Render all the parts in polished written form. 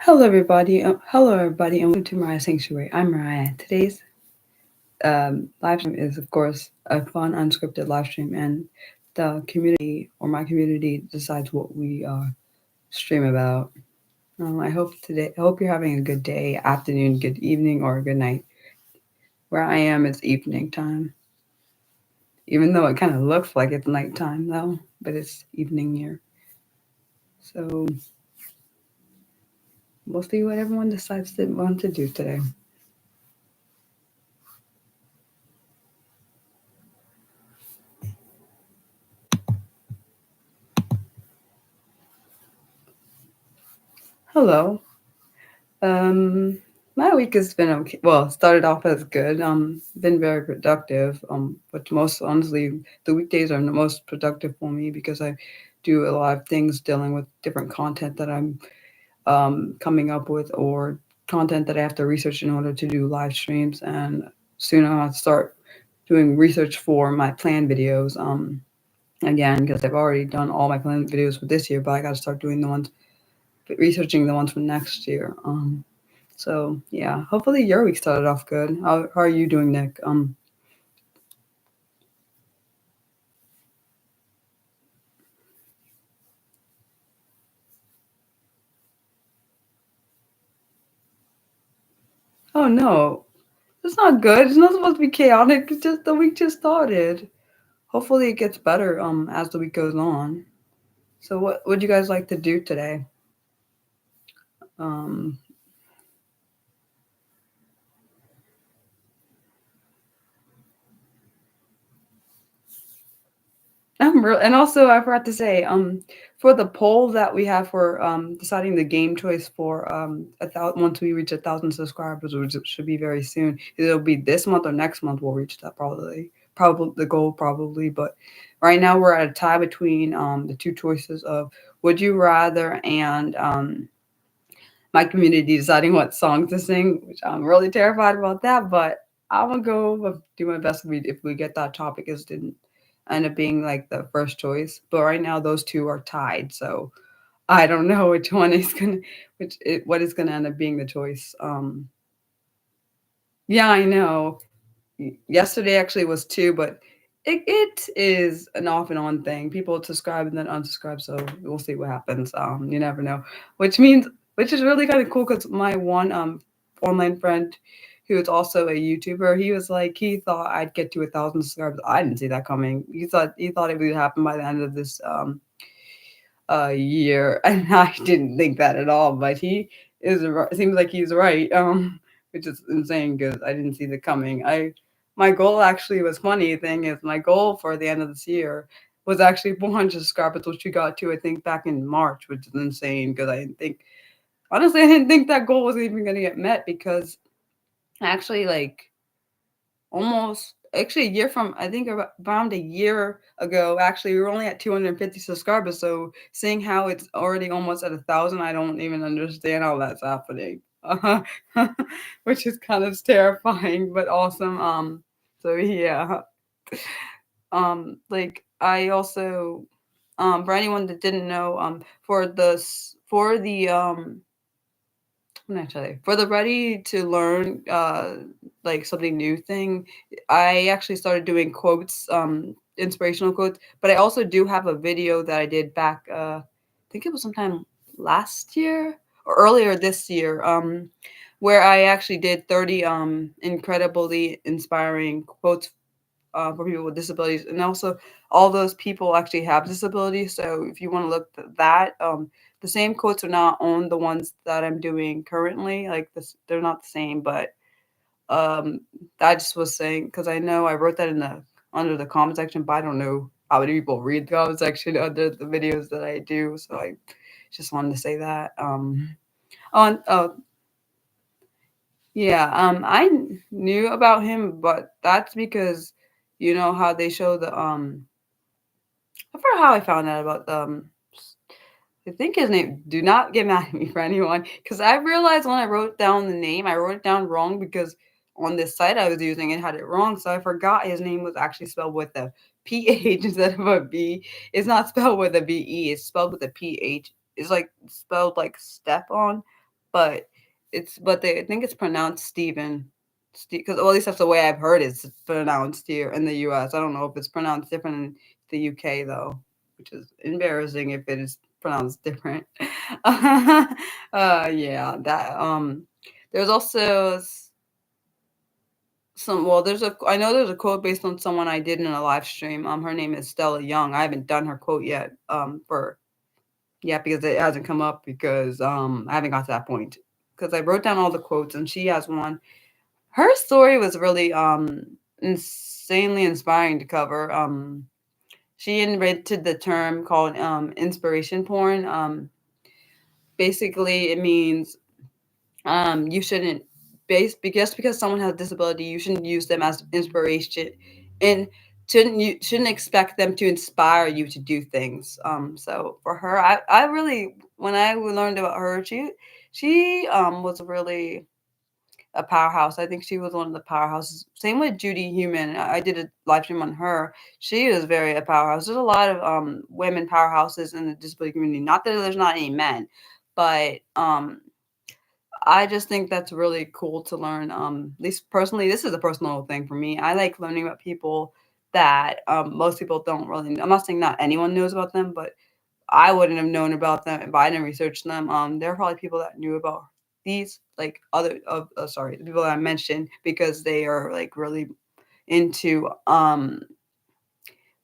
Hello everybody, and welcome to Mariah Sanctuary. I'm Mariah. Today's live stream is, of course, a fun unscripted live stream, and the community or my community decides what we stream about. I hope you're having a good day, afternoon, good evening, or good night. Where I am, it's evening time, even though it kind of looks like it's nighttime though, but it's evening here. So we'll see what everyone decides to want to do today. Hello. Um, my week has been okay. Well, started off as good. Been very productive. But most honestly, the weekdays are the most productive for me because I do a lot of things dealing with different content that I'm coming up with or content that I have to research in order to do live streams. And soon I'll start doing research for my plan videos. Again, because I've already done all my plan videos for this year, but I got to start doing researching the ones for next year. So yeah, hopefully your week started off good. How are you doing, Nick? Oh no, it's not good. It's not supposed to be chaotic. It's just the week just started. Hopefully it gets better as the week goes on. So what would you guys like to do today? Um, and also I forgot to say, for the poll that we have for deciding the game choice for once we reach 1,000 subscribers, which should be very soon. It'll be this month or next month we'll reach that probably the goal probably. But right now we're at a tie between the two choices of would you rather and my community deciding what song to sing, which I'm really terrified about that. But I'm gonna go do my best if we get that topic as didn't end up being like the first choice. But right now those two are tied, so I don't know which one is gonna what is gonna end up being the choice. Yeah, I know. Yesterday actually was two, but it is an off and on thing. People subscribe and then unsubscribe, so we'll see what happens. You never know. Which is really kind of cool because my one online friend who is also a YouTuber, he was like he thought I'd get to 1,000 subscribers. I didn't see that coming. He thought it would happen by the end of this year, and I didn't think that at all. But seems like he's right, which is insane because I didn't see the coming. My goal actually was funny thing is my goal for the end of this year was actually 400 subscribers, which we got to I think back in March, which is insane because I didn't think that goal was even gonna get met because actually like almost actually a year from I think around a year ago actually we were only at 250 subscribers, so seeing how it's already almost at 1,000, I don't even understand how that's happening. Which is kind of terrifying but awesome. So yeah. Like I also for anyone that didn't know, for the what did I tell you? For the ready to learn like something new thing, I actually started doing quotes, inspirational quotes, but I also do have a video that I did back I think it was sometime last year or earlier this year, where I actually did 30 incredibly inspiring quotes for people with disabilities, and also all those people actually have disabilities. So if you want to look at that, the same quotes are not on the ones that I'm doing currently. Like this, they're not the same, but um, I just was saying because I know I wrote that in the under the comment section, but I don't know how many people read the comment section under the videos that I do. So I just wanted to say that. Oh, yeah, I knew about him, but that's because you know how they show the I forgot how I found out about I think his name. Do not get mad at me for anyone, because I realized when I wrote down the name, I wrote it down wrong because on this site I was using it had it wrong, so I forgot his name was actually spelled with a PH instead of a B. It's not spelled with a BE. It's spelled with a PH. It's like spelled like step on, but I think it's pronounced Steven. Because well, at least that's the way I've heard it's pronounced here in the U.S. I don't know if it's pronounced different in the U.K. though, which is embarrassing if it is pronounced different. Yeah, that there's also some. Well, I know there's a quote based on someone I did in a live stream. Her name is Stella Young. I haven't done her quote yet. For Yeah, because it hasn't come up because I haven't got to that point. Because I wrote down all the quotes and she has one. Her story was really insanely inspiring to cover. She invented the term called inspiration porn. Basically, it means you shouldn't because someone has a disability, you shouldn't use them as inspiration, and shouldn't expect them to inspire you to do things. So for her, I really when I learned about her, she was really a powerhouse. I think she was one of the powerhouses. Same with Judy Human. I did a live stream on her. She is very a powerhouse. There's a lot of women powerhouses in the disability community. Not that there's not any men, but I just think that's really cool to learn. At least personally, this is a personal thing for me. I like learning about people that most people don't really know. I'm not saying not anyone knows about them, but I wouldn't have known about them if I didn't research them. There are probably people that knew about these, like other of sorry, the people that I mentioned because they are like really into learning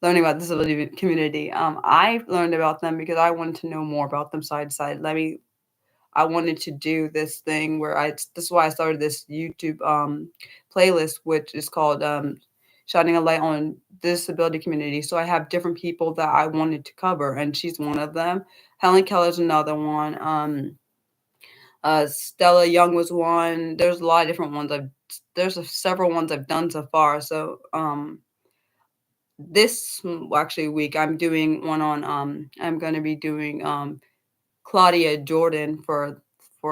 about the disability community. I learned about them because I wanted to know more about them side to side. I wanted to do this thing where this is why I started this YouTube playlist, which is called Shining a Light on the Disability Community. So I have different people that I wanted to cover, and she's one of them. Helen Keller's another one. Stella Young was one. There's a lot of different ones. Several ones I've done so far. So this actually week I'm doing one on I'm going to be doing Claudia Jordan for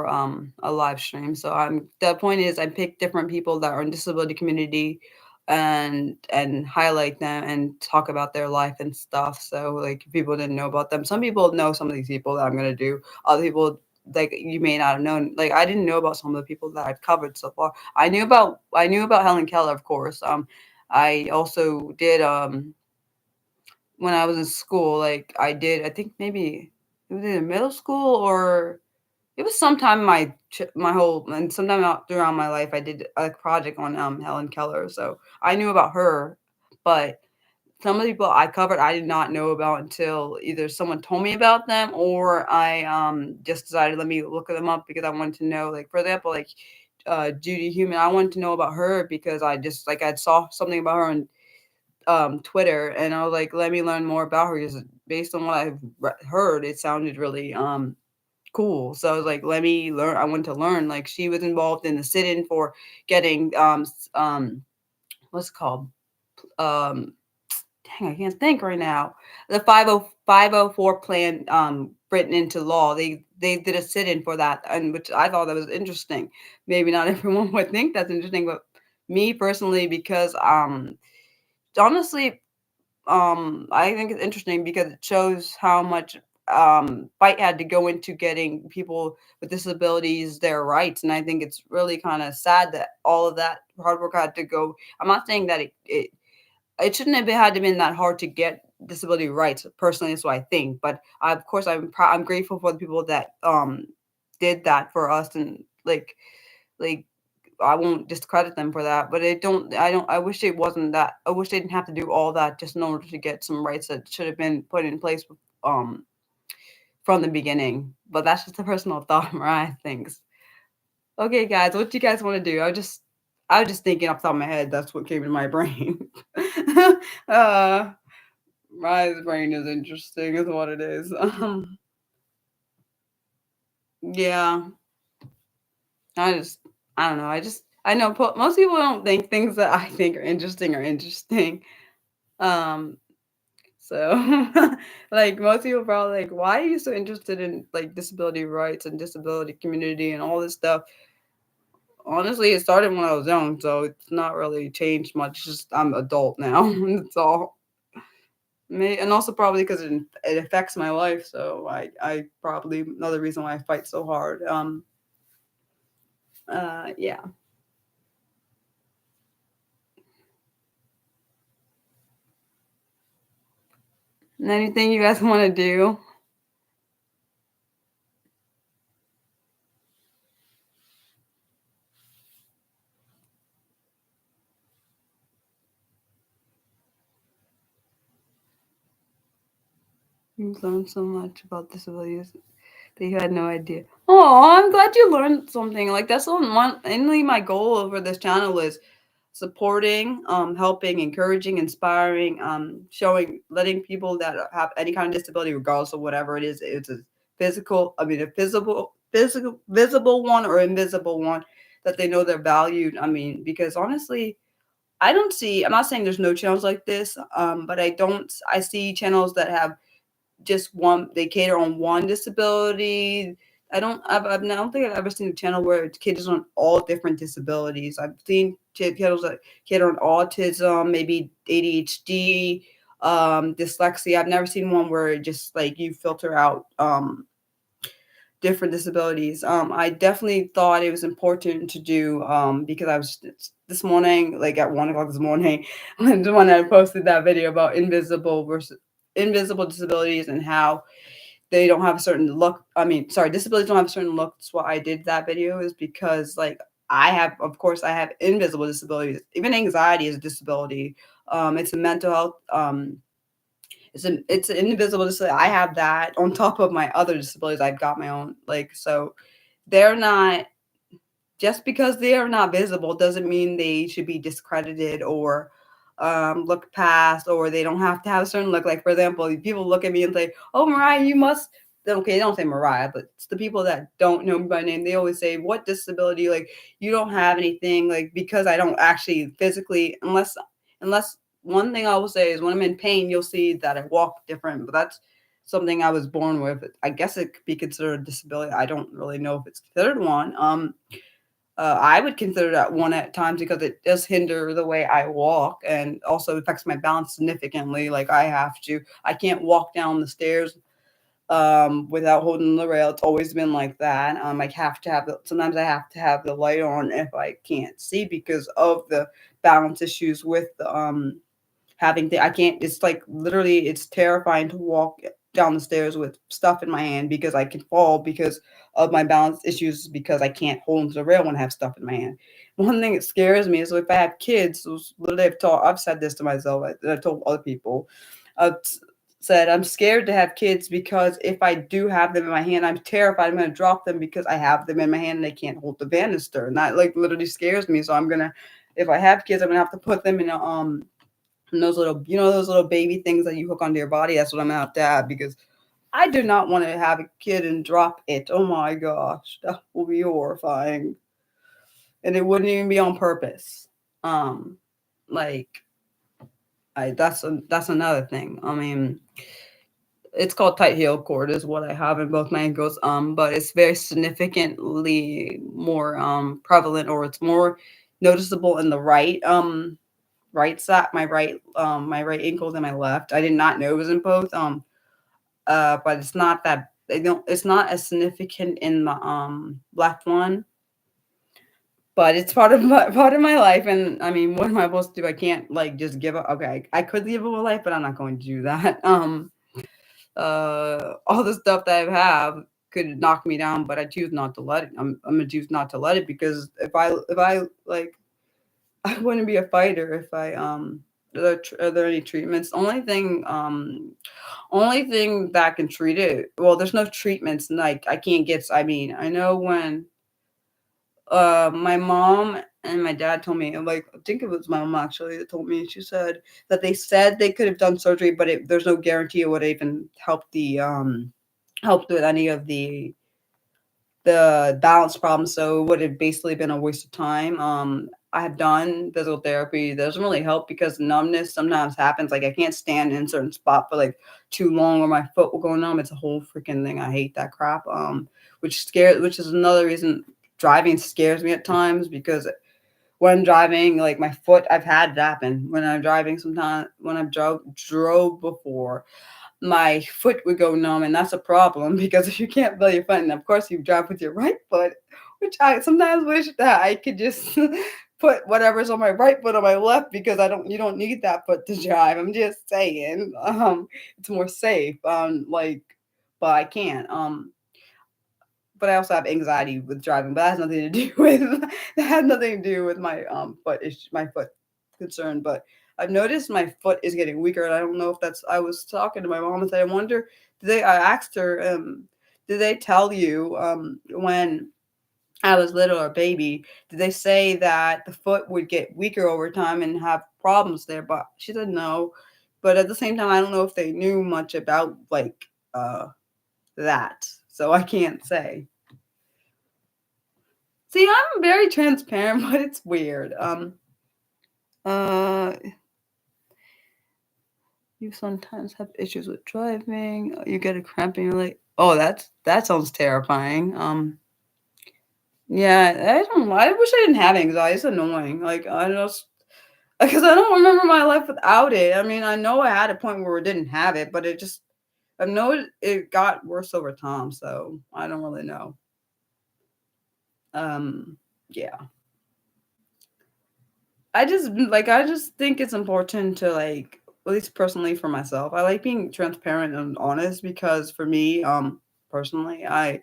a live stream. So the point is I pick different people that are in disability community and highlight them and talk about their life and stuff. So like if people didn't know about them. Some people know some of these people that I'm gonna do. Other people like you may not have known. Like I didn't know about some of the people that I've covered so far. I knew about Helen Keller, of course. I also did when I was in school, like I think maybe it was either middle school or it was sometime in my whole and sometime out throughout my life, I did a project on Helen Keller. So I knew about her, but some of the people I covered, I did not know about until either someone told me about them or I just decided let me look them up because I wanted to know. Like for example, like Judy Human, I wanted to know about her because I just like I saw something about her on Twitter, and I was like, let me learn more about her because based on what I've heard, it sounded really cool. So I was like, let me learn. I wanted to learn. Like she was involved in the sit-in for getting what's it called dang, I can't think right now. The 504 plan written into law. They did a sit-in for that, and which I thought that was interesting. Maybe not everyone would think that's interesting, but me personally, because honestly, I think it's interesting because it shows how much fight had to go into getting people with disabilities their rights, and I think it's really kind of sad that all of that hard work had to go. I'm not saying that it shouldn't have had to been that hard to get disability rights. Personally, that's what I think. But of course, I'm grateful for the people that did that for us, and like I won't discredit them for that, but I wish it wasn't that. I wish they didn't have to do all that just in order to get some rights that should have been put in place um from the beginning. But that's just a personal thought, Mariah thinks. Okay, guys, what do you guys want to do? I was just thinking off the top of my head. That's what came to my brain. uh, Mariah's brain is interesting, is what it is. Yeah, I just I don't know. I know most people don't think things that I think are interesting. Um, so like most people probably like, why are you so interested in like disability rights and disability community and all this stuff? Honestly, it started when I was young, so it's not really changed much. It's just I'm adult now. That's all. And also probably because it affects my life. So I probably another reason why I fight so hard. Yeah. Anything you guys want to do? You've learned so much about disabilities that you had no idea. Oh, I'm glad you learned something. Like that's mainly my goal over this channel is supporting, helping, encouraging, inspiring, showing, letting people that have any kind of disability, regardless of whatever it is, it's a physical, I mean, a visible one or invisible one, that they know they're valued. I mean, because honestly, I don't see. I'm not saying there's no channels like this, but I don't. I see channels that have just one. They cater on one disability. I don't think I've ever seen a channel where it caters on all different disabilities. I've seen channels that cater on autism, maybe ADHD, dyslexia. I've never seen one where it just like you filter out different disabilities. I definitely thought it was important to do because I was this morning, like at 1 o'clock this morning, when I posted that video about invisible disabilities and how they don't have a certain look. I mean, sorry, disabilities don't have a certain look. That's why I did that video, is because like of course, I have invisible disabilities. Even anxiety is a disability. It's a mental health. It's an invisible disability. I have that on top of my other disabilities. I've got my own, like, so they're not, just because they are not visible doesn't mean they should be discredited or looked past, or they don't have to have a certain look. Like, for example, people look at me and say, "Oh, Mariah, you must." Okay, they don't say Mariah, but it's the people that don't know me by name. They always say, "What disability?" Like, you don't have anything. Like, because I don't actually physically, unless one thing I will say is when I'm in pain, you'll see that I walk different. But that's something I was born with. I guess it could be considered a disability. I don't really know if it's considered one. I would consider that one at times because it does hinder the way I walk and also affects my balance significantly. Like, I can't walk down the stairs without holding the rail. It's always been like that. I have to have sometimes I have to have the light on if I can't see because of the balance issues with the I can't, it's like literally it's terrifying to walk down the stairs with stuff in my hand because I can fall because of my balance issues, because I can't hold onto the rail when I have stuff in my hand. One thing that scares me is if I have kids, literally I've said this to myself, I've told other people, I've said I'm scared to have kids because if I do have them in my hand, I'm terrified I'm going to drop them because I have them in my hand and they can't hold the banister. And that like literally scares me. So if I have kids, I'm gonna have to put them in and those little, those little baby things that you hook onto your body. That's what I'm gonna have to have because I do not want to have a kid and drop it. Oh my gosh, that will be horrifying, and it wouldn't even be on purpose. Um, like that's another thing. I mean, it's called tight heel cord is what I have in both my ankles. But it's very significantly more prevalent, or it's more noticeable in the right side, my right ankle than my left. I did not know it was in both. But it's not that they don't. It's not as significant in the left one, but it's part of my life. And I mean, what am I supposed to do? I can't like just give up. Okay, I could give up a life, but I'm not going to do that. All the stuff that I have could knock me down, but I choose not to let it. I'm gonna choose not to let it because if I like I wouldn't be a fighter if I are there any treatments? Only thing that can treat it. Well, there's no treatments. Like I can't get. I mean, I know when my mom and my dad told me, like I think it was my mom actually that told me. She said that they said they could have done surgery, but there's no guarantee it would even helped with any of the balance problem, so it would have basically been a waste of time. I have done physical therapy. It doesn't really help because numbness sometimes happens. Like I can't stand in a certain spot for like too long, or my foot will go numb. It's a whole freaking thing. I hate that crap. Which is another reason driving scares me at times because when driving, like my foot, I've had it happen when I'm driving. Sometimes when I've drove before, my foot would go numb, and that's a problem because if you can't feel your foot, and of course you drive with your right foot, which I sometimes wish that I could just put whatever's on my right foot on my left because I don't you don't need that foot to drive. I'm just saying. It's more safe. But I can't. But I also have anxiety with driving, but that has nothing to do with that has nothing to do with my my foot concern. But I've noticed my foot is getting weaker, and I don't know if that's. I was talking to my mom and said, I wonder. Did they? I asked her, did they tell you when I was little or baby? Did they say that the foot would get weaker over time and have problems there? But she said no. But at the same time, I don't know if they knew much about that, so I can't say. See, I'm very transparent, but it's weird. Uh, you sometimes have issues with driving. You get a cramp in your leg. Oh, that sounds terrifying. Yeah, I don't know. I wish I didn't have anxiety. It's annoying. Like I just because I don't remember my life without it. I mean, I know I had a point where I didn't have it, but I know it got worse over time. So I don't really know. Um, yeah. I just think it's important to at least personally for myself. I like being transparent and honest because for me, personally, I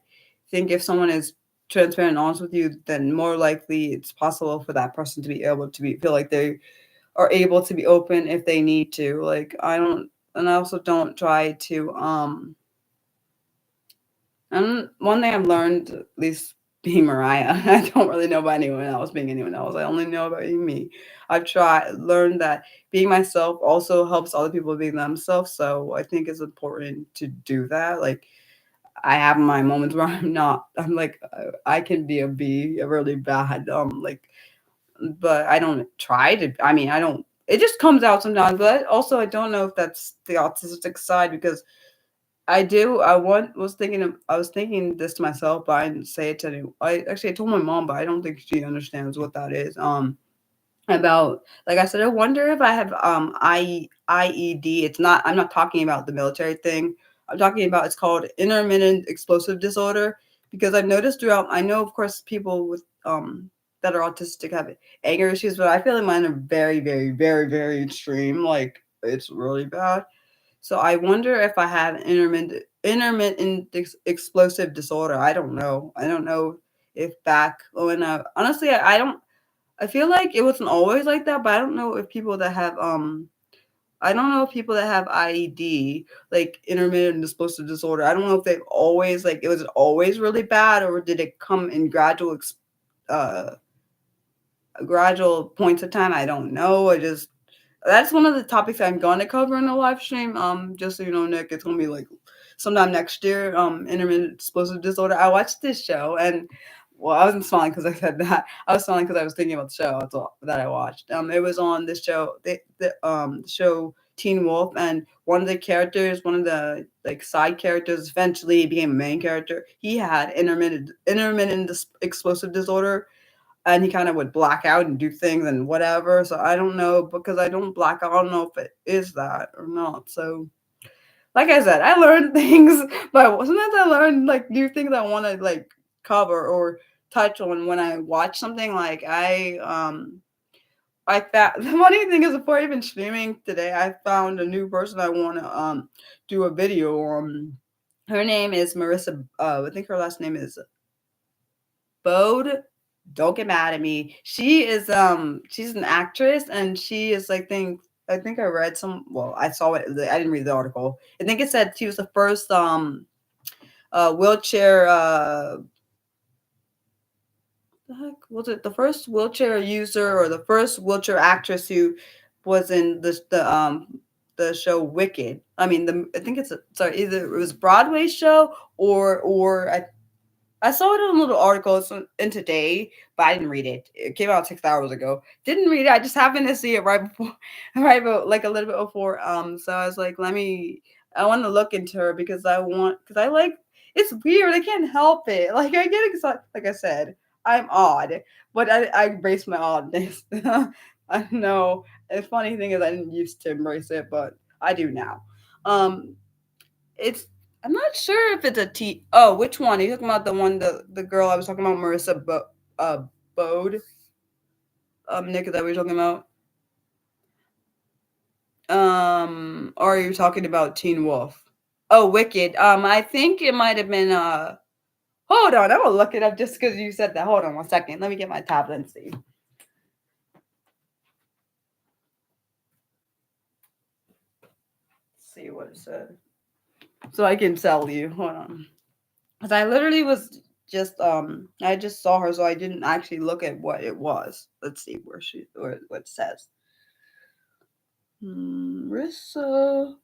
think if someone is transparent and honest with you, then more likely it's possible for that person to be able to be feel like they are able to be open if they need to. Like I don't and I also don't try to and one thing I've learned, at least being Mariah, I don't really know about anyone else being anyone else. I only know about being me. Learned that being myself also helps other people being themselves. So I think it's important to do that. Like I have my moments where I'm like, I can be a really bad, but I don't try to, I mean, I don't, it just comes out sometimes, but also I don't know if that's the autistic side because I do. I was thinking this to myself, but I didn't say it to anyone. I told my mom, but I don't think she understands what that is. About like I said, I wonder if I have IED. It's not. I'm not talking about the military thing. I'm talking about it's called intermittent explosive disorder because I've noticed throughout. I know, of course, people with that are autistic have anger issues, but I feel like mine are very, very, very, very extreme. Like it's really bad. So I wonder if I have intermittent explosive disorder. I don't know. I don't know if back when honestly I don't. I feel like it wasn't always like that, but I don't know if people that have I don't know if people that have IED like intermittent explosive disorder. I don't know if they've always like it was always really bad or did it come in uh gradual points of time. I don't know. I just that's one of the topics I'm going to cover in the live stream. Just so you know, Nick, it's going to be like sometime next year. Intermittent explosive disorder. I watched this show, and well, I wasn't smiling because I said that. I was smiling because I was thinking about the show. That's all that I watched. It was on this show, the show Teen Wolf, and one of the characters, one of the like side characters, eventually became a main character. He had intermittent explosive disorder and he kind of would black out and do things and whatever. So I don't know because I don't black out. I don't know if it is that or not. So like I said, I learned things, but sometimes I learn like new things I want to like cover or touch on when I watch something. Like that. The funny thing is, before even streaming today, I found a new person I want to do a video on. Her name is Marissa. I think her last name is Bode. Don't get mad at me. She's an actress and she is I think I read some well, I saw it I didn't read the article. I think it said she was the first wheelchair the heck was it the first wheelchair user or the first wheelchair actress who was in the show Wicked. I mean I think sorry, either it was Broadway show or I saw it in a little article in Today, but I didn't read it. It came out 6 hours ago. Didn't read it. I just happened to see it right before, like a little bit before. So I was like, I want to look into her because I like, it's weird. I can't help it. Like I get excited. Like I said, I'm odd, but I embrace my oddness. I know. The funny thing is, I didn't used to embrace it, but I do now. Um, it's I'm not sure if it's a T. Oh, which one? Are you talking about the one, the girl I was talking about, Marissa Bode? Nick, is that what you're talking about? Or are you talking about Teen Wolf? Oh, Wicked. I think it might have been. Hold on, I'm gonna look it up just because you said that. Hold on 1 second. Let me get my tablet and see. See what it said, so I can tell you. Hold on, because I literally was just I just saw her, so I didn't actually look at what it was. Let's see where she or what it says. Marissa.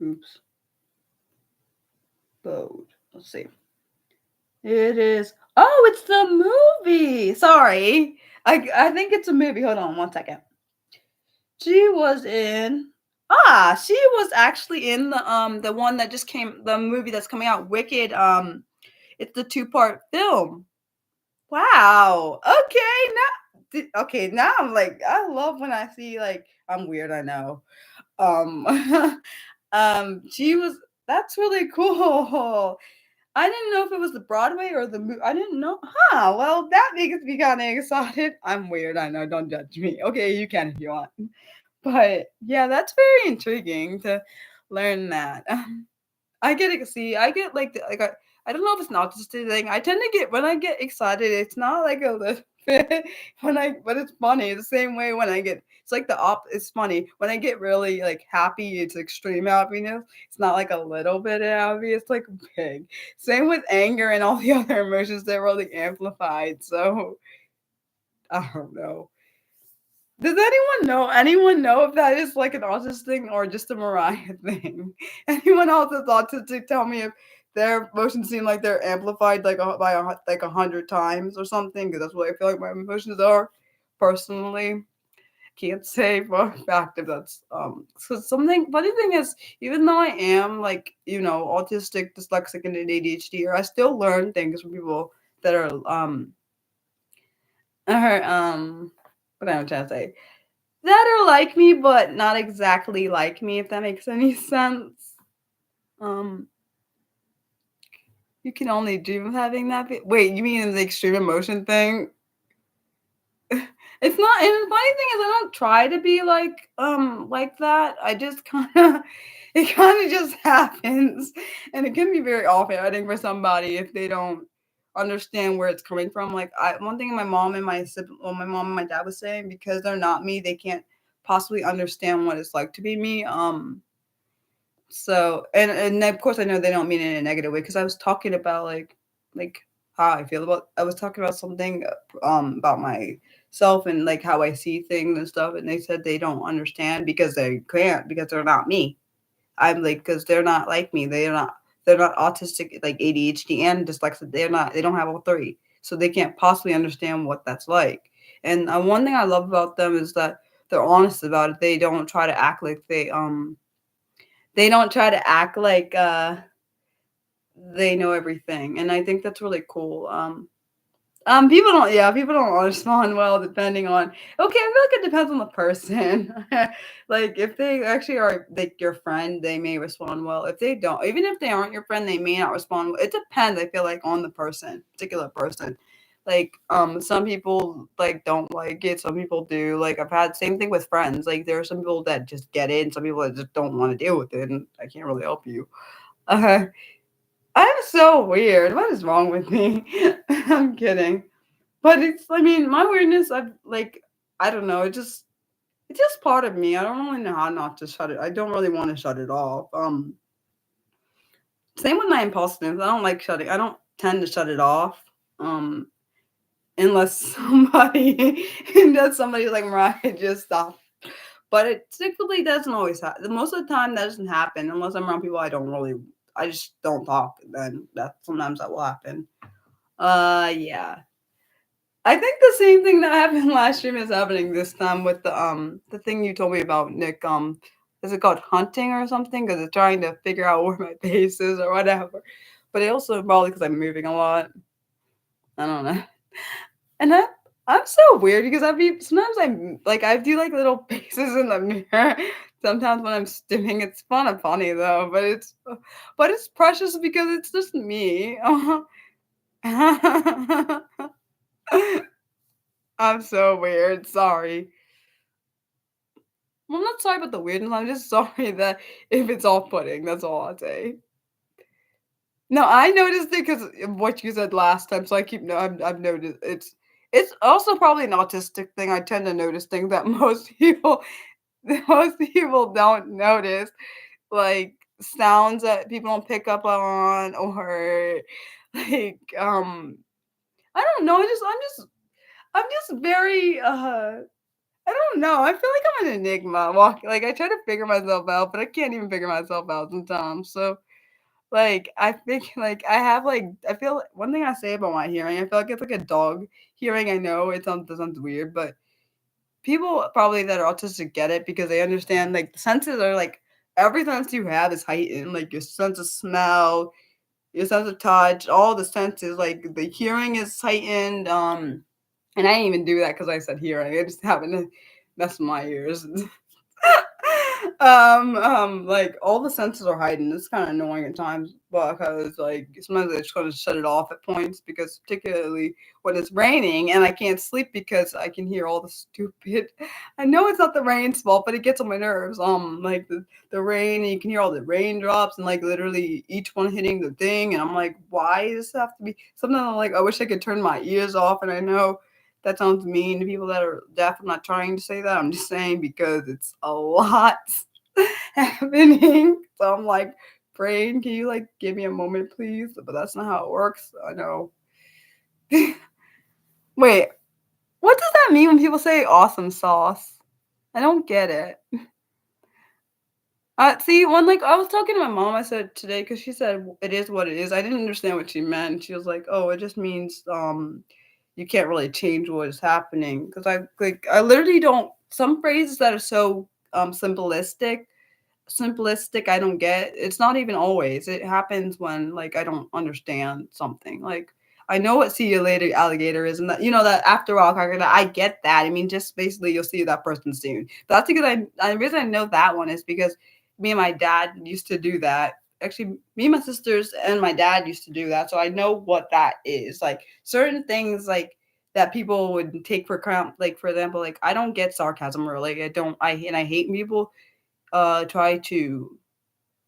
Oops. Bode. Let's see. It is. Oh, it's the movie. Sorry. I think it's a movie. Hold on 1 second. She was in. She was actually in the one that just came, the movie that's coming out, Wicked. It's the two-part film. Wow. Okay, now I'm like, I love when I see, like, I'm weird, I know. Um she was That's really cool. I didn't know if it was the Broadway or the movie. I didn't know. Huh. Well, that makes me kind of excited. I'm weird. I know. Don't judge me. Okay, you can if you want. But yeah, that's very intriguing to learn that. I get it. See, I get I don't know if it's an autistic thing. I tend to get when I get excited. It's not like a little bit but it's funny. The same way when I get, it's like the op. It's funny when I get really like happy. It's extreme happiness. It's not like a little bit happy. It's like big. Same with anger and all the other emotions. They're really amplified. So I don't know. Does anyone know if that is like an autistic thing or just a Mariah thing? Anyone else that's autistic, tell me if their emotions seem like they're amplified by 100 times or something, because that's what I feel like my emotions are. Personally, can't say for a fact if that's so something. Funny thing is, even though I am like, autistic, dyslexic, and an ADHD, I still learn things from people that are what am I trying to say? That are like me, but not exactly like me, if that makes any sense. Um, you can only dream of having that. Wait, you mean the extreme emotion thing? It's not. And the funny thing is, I don't try to be like that. I just kind of, it kind of just happens, and it can be very off-putting for somebody if they don't understand where it's coming from. Like one thing my mom and my dad was saying, because they're not me, they can't possibly understand what it's like to be me. So, and of course I know they don't mean it in a negative way, because I was talking about like how I feel about, I was talking about something about myself and like how I see things and stuff, and they said they don't understand because they can't, because they're not me. I'm like, because they're not like me. They're not autistic, like ADHD and dyslexic. They don't have all three. So they can't possibly understand what that's like. And one thing I love about them is that they're honest about it. They don't try to act like they know everything. And I think that's really cool. People don't respond well depending on. Okay, I feel like it depends on the person. Like if they actually are like your friend, they may respond well. If they don't, even if they aren't your friend, they may not respond well. It depends, I feel like, on the particular person. Like some people like don't like it, some people do. Like I've had same thing with friends. Like there are some people that just get it and some people that just don't want to deal with it, and I can't really help you. Uh I'm so weird. What is wrong with me? I'm kidding. But I mean, my weirdness, I don't know, it's just part of me. I don't really know how not to shut it. I don't really want to shut it off. Same with my impulsiveness. I don't tend to shut it off. Um, unless somebody like Mariah just stop. But it typically doesn't always happen. Most of the time that doesn't happen unless I'm around people I just don't talk. Then sometimes that will happen. Yeah. I think the same thing that happened last stream is happening this time with the thing you told me about, Nick. Is it called hunting or something? Because it's trying to figure out where my base is or whatever. But it also probably because I'm moving a lot. I don't know. And I'm so weird because sometimes I do like little faces in the mirror. Sometimes when I'm stimming, it's fun and funny though, but it's precious because it's just me. I'm so weird. Sorry. Well, I'm not sorry about the weirdness. I'm just sorry that if it's off-putting, that's all I'll say. No, I noticed it because of what you said last time, so I keep no I've noticed it's also probably an autistic thing. I tend to notice things that most people don't notice, like sounds that people don't pick up on or like, I don't know, I'm just very, I don't know, I feel like I'm an enigma like, I try to figure myself out, but I can't even figure myself out sometimes, so like, I think, like, I feel like one thing I say about my hearing, I feel like it's like a dog hearing. I know it sounds weird, but people probably that are autistic get it because they understand, like, the senses are like every sense you have is heightened, like your sense of smell, your sense of touch, all the senses, like the hearing is heightened. And I didn't even do that because I said hearing. I just happened to mess with my ears. Like all the senses are heightened. It's kind of annoying at times, but because like sometimes I just kind of shut it off at points because particularly when it's raining and I can't sleep because I can hear all the stupid. I know it's not the rain's fault, but it gets on my nerves. Like the rain, and you can hear all the raindrops and like literally each one hitting the thing, and I'm like, why does this have to be? Sometimes I'm like, I wish I could turn my ears off, and I know that sounds mean to people that are deaf. I'm not trying to say that. I'm just saying because it's a lot happening. So I'm like, brain, can you like give me a moment, please? But that's not how it works. I know. Wait, what does that mean when people say awesome sauce? I don't get it. See, when like I was talking to my mom, I said today because she said it is what it is. I didn't understand what she meant. She was like, "Oh, it just means you can't really change what is happening." Because I literally don't. Some phrases that are so simplistic I don't get. It's not even always. It happens when like I don't understand something. Like I know what see you later alligator is and that that after all crocodile. I get that. I mean just basically you'll see that person soon. But that's because the reason I know that one is because me and my dad used to do that. Actually, me and my sisters and my dad used to do that. So I know what that is. Like certain things like that people would take for granted. Like for example, like I don't get sarcasm or like I hate people try to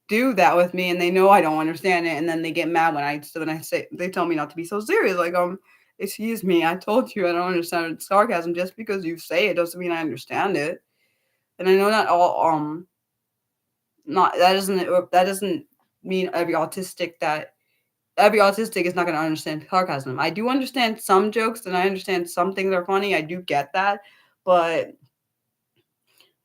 do that with me and they know I don't understand it and then they get mad when I say they tell me not to be so serious like excuse me, I told you I don't understand sarcasm. Just because you say it doesn't mean I understand it. And I know not all not that doesn't mean every autistic is not going to understand sarcasm. I do understand some jokes and I understand some things are funny. I do get that, but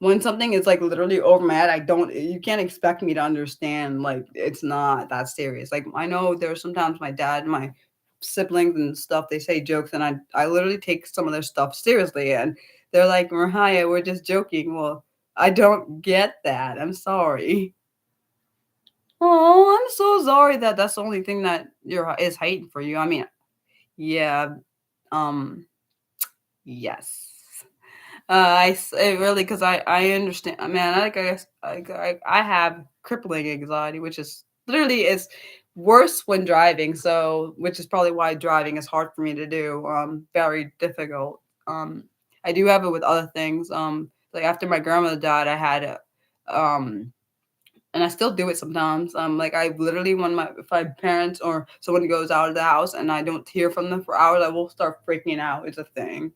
when something is like literally over my head, you can't expect me to understand. Like, it's not that serious. Like, I know there's sometimes my dad and my siblings and stuff, they say jokes, and I literally take some of their stuff seriously. And they're like, Mariah, we're just joking. Well, I don't get that. I'm sorry. Oh, I'm so sorry that that's the only thing that is heightened for you. I mean, yeah, um, yes. It really because I understand, man. I have crippling anxiety, which is literally is worse when driving. So, which is probably why driving is hard for me to do. Very difficult. I do have it with other things. Like after my grandmother died, I had and I still do it sometimes. Like I literally when if my parents or someone goes out of the house and I don't hear from them for hours, I will start freaking out. It's a thing.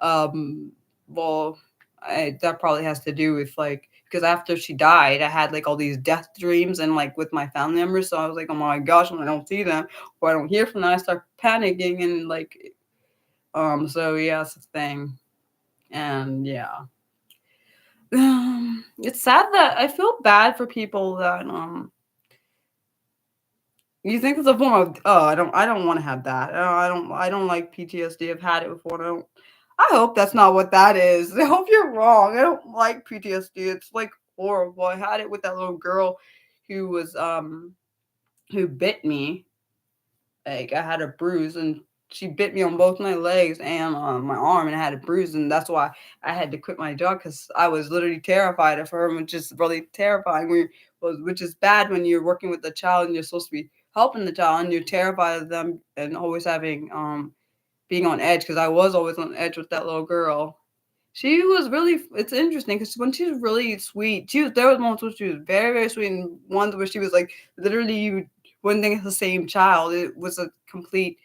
Um, well, that probably has to do with like because after she died, I had like all these death dreams and like with my family members. So I was like, oh my gosh, when I don't see them or I don't hear from them, I start panicking and like, so yeah, it's a thing, and yeah, it's sad that I feel bad for people that you think it's a form of I don't want to have that. I don't like PTSD. I've had it before. I hope that's not what that is. I hope you're wrong. I don't like PTSD. It's like horrible. I had it with that little girl who was who bit me. Like I had a bruise and she bit me on both my legs and my arm, and I had a bruise, and that's why I had to quit my job because I was literally terrified of her, which is really terrifying. Which is bad when you're working with a child and you're supposed to be helping the child, and you're terrified of them and always having being on edge because I was always on edge with that little girl. She was really. It's interesting because when she was really sweet, there was moments where she was very very sweet, and ones where she was like literally you wouldn't think it's the same child. It was a complete.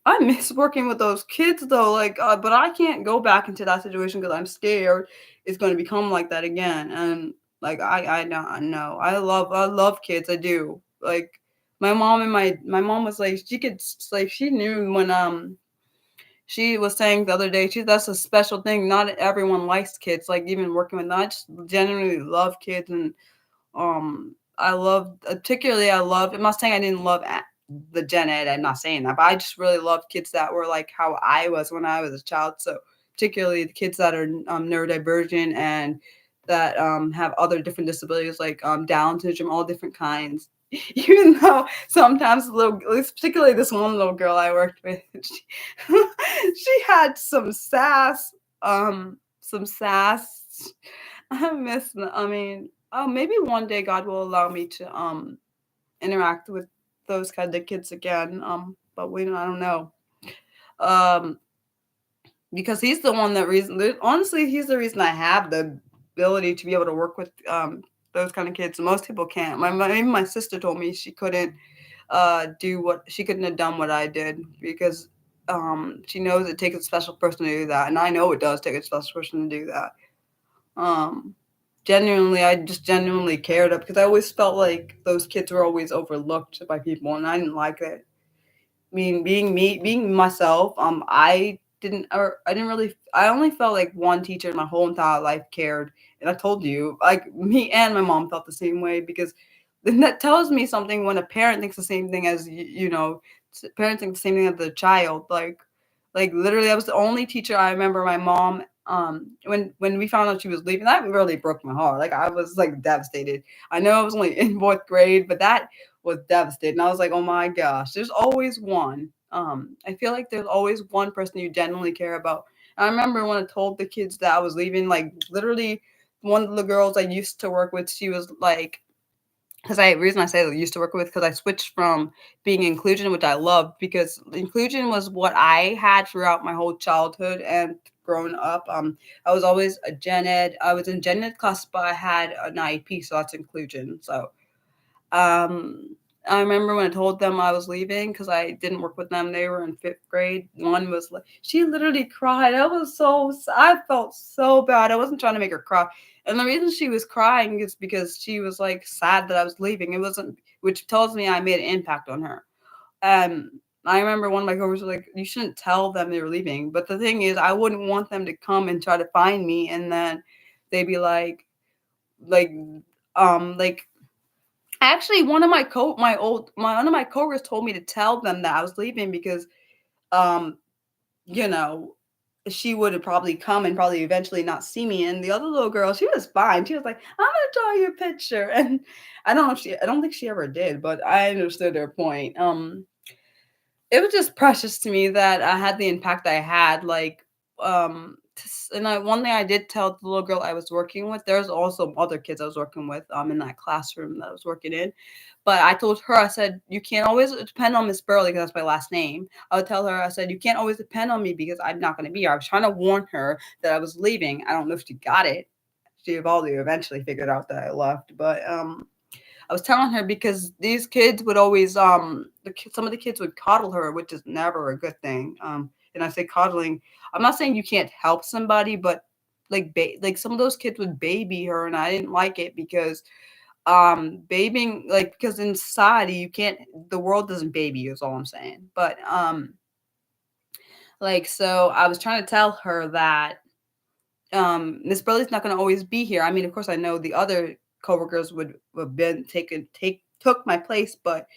I miss working with those kids though, like, but I can't go back into that situation because I'm scared it's going to become like that again. And like I know I love kids. I do. Like my mom was like she could like she knew when she was saying the other day, that's a special thing. Not everyone likes kids. Like even working with them, I just genuinely love kids, and I love particularly I love. I'm not saying I didn't love the gen ed. I'm not saying that, but I just really love kids that were like how I was when I was a child. So particularly the kids that are neurodivergent and that have other different disabilities like Down syndrome, all different kinds. Even though sometimes particularly this one little girl I worked with, she had some sass. Some sass. I miss. I mean, oh, maybe one day God will allow me to interact with those kind of kids again. But I don't know. Um, because he's the one that reason. Honestly, he's the reason I have the ability to be able to work with those kind of kids. Most people can't. Even my sister told me she couldn't she couldn't have done what I did because she knows it takes a special person to do that, and I know it does take a special person to do that. Um, I just genuinely cared because I always felt like those kids were always overlooked by people, and I didn't like it. I mean, being myself, I didn't really, I only felt like one teacher my whole entire life cared. And I told you, like me and my mom felt the same way because then that tells me something when a parent thinks the same thing as, parents think the same thing as the child. Like literally, I was the only teacher I remember my mom, when we found out she was leaving, that really broke my heart. Like I was like devastated. I know I was only in fourth grade, but that was devastated. And I was like, oh my gosh, there's always one. I feel like there's always one person you genuinely care about. And I remember when I told the kids that I was leaving, like literally one of the girls I used to work with, she was like, reason I say I used to work with because I switched from being inclusion, which I loved because inclusion was what I had throughout my whole childhood and growing up. I was always a gen ed. I was in gen ed class, but I had an IEP, so that's inclusion. So um, I remember when I told them I was leaving because I didn't work with them. They were in fifth grade. One was like, she literally cried. I felt so bad. I wasn't trying to make her cry. And the reason she was crying is because she was like sad that I was leaving. It wasn't, which tells me I made an impact on her. Um, I remember one of my coworkers was like, you shouldn't tell them they were leaving. But the thing is, I wouldn't want them to come and try to find me. And then they'd be like, like, actually, one of my coworkers told me to tell them that I was leaving because, um, you know, she would probably come and probably eventually not see me. And the other little girl, she was fine. She was like, "I'm gonna draw you a picture," and I don't think she ever did, but I understood her point. It was just precious to me that I had the impact I had. Like, one thing I did tell the little girl I was working with, there's also other kids I was working with, in that classroom that I was working in. But I told her, I said, you can't always depend on Miss Burley because that's my last name. I would tell her, I said, you can't always depend on me because I'm not going to be here. I was trying to warn her that I was leaving. I don't know if she got it. She probably eventually figured out that I left, but I was telling her because these kids would always some of the kids would coddle her, which is never a good thing. And I say coddling, I'm not saying you can't help somebody, but like some of those kids would baby her, and I didn't like it because babying, like, because in society you can't, the world doesn't baby you is all I'm saying. But like, so I was trying to tell her that Miss Burley's not going to always be here. I mean, of course, I know the other coworkers would have been took my place, but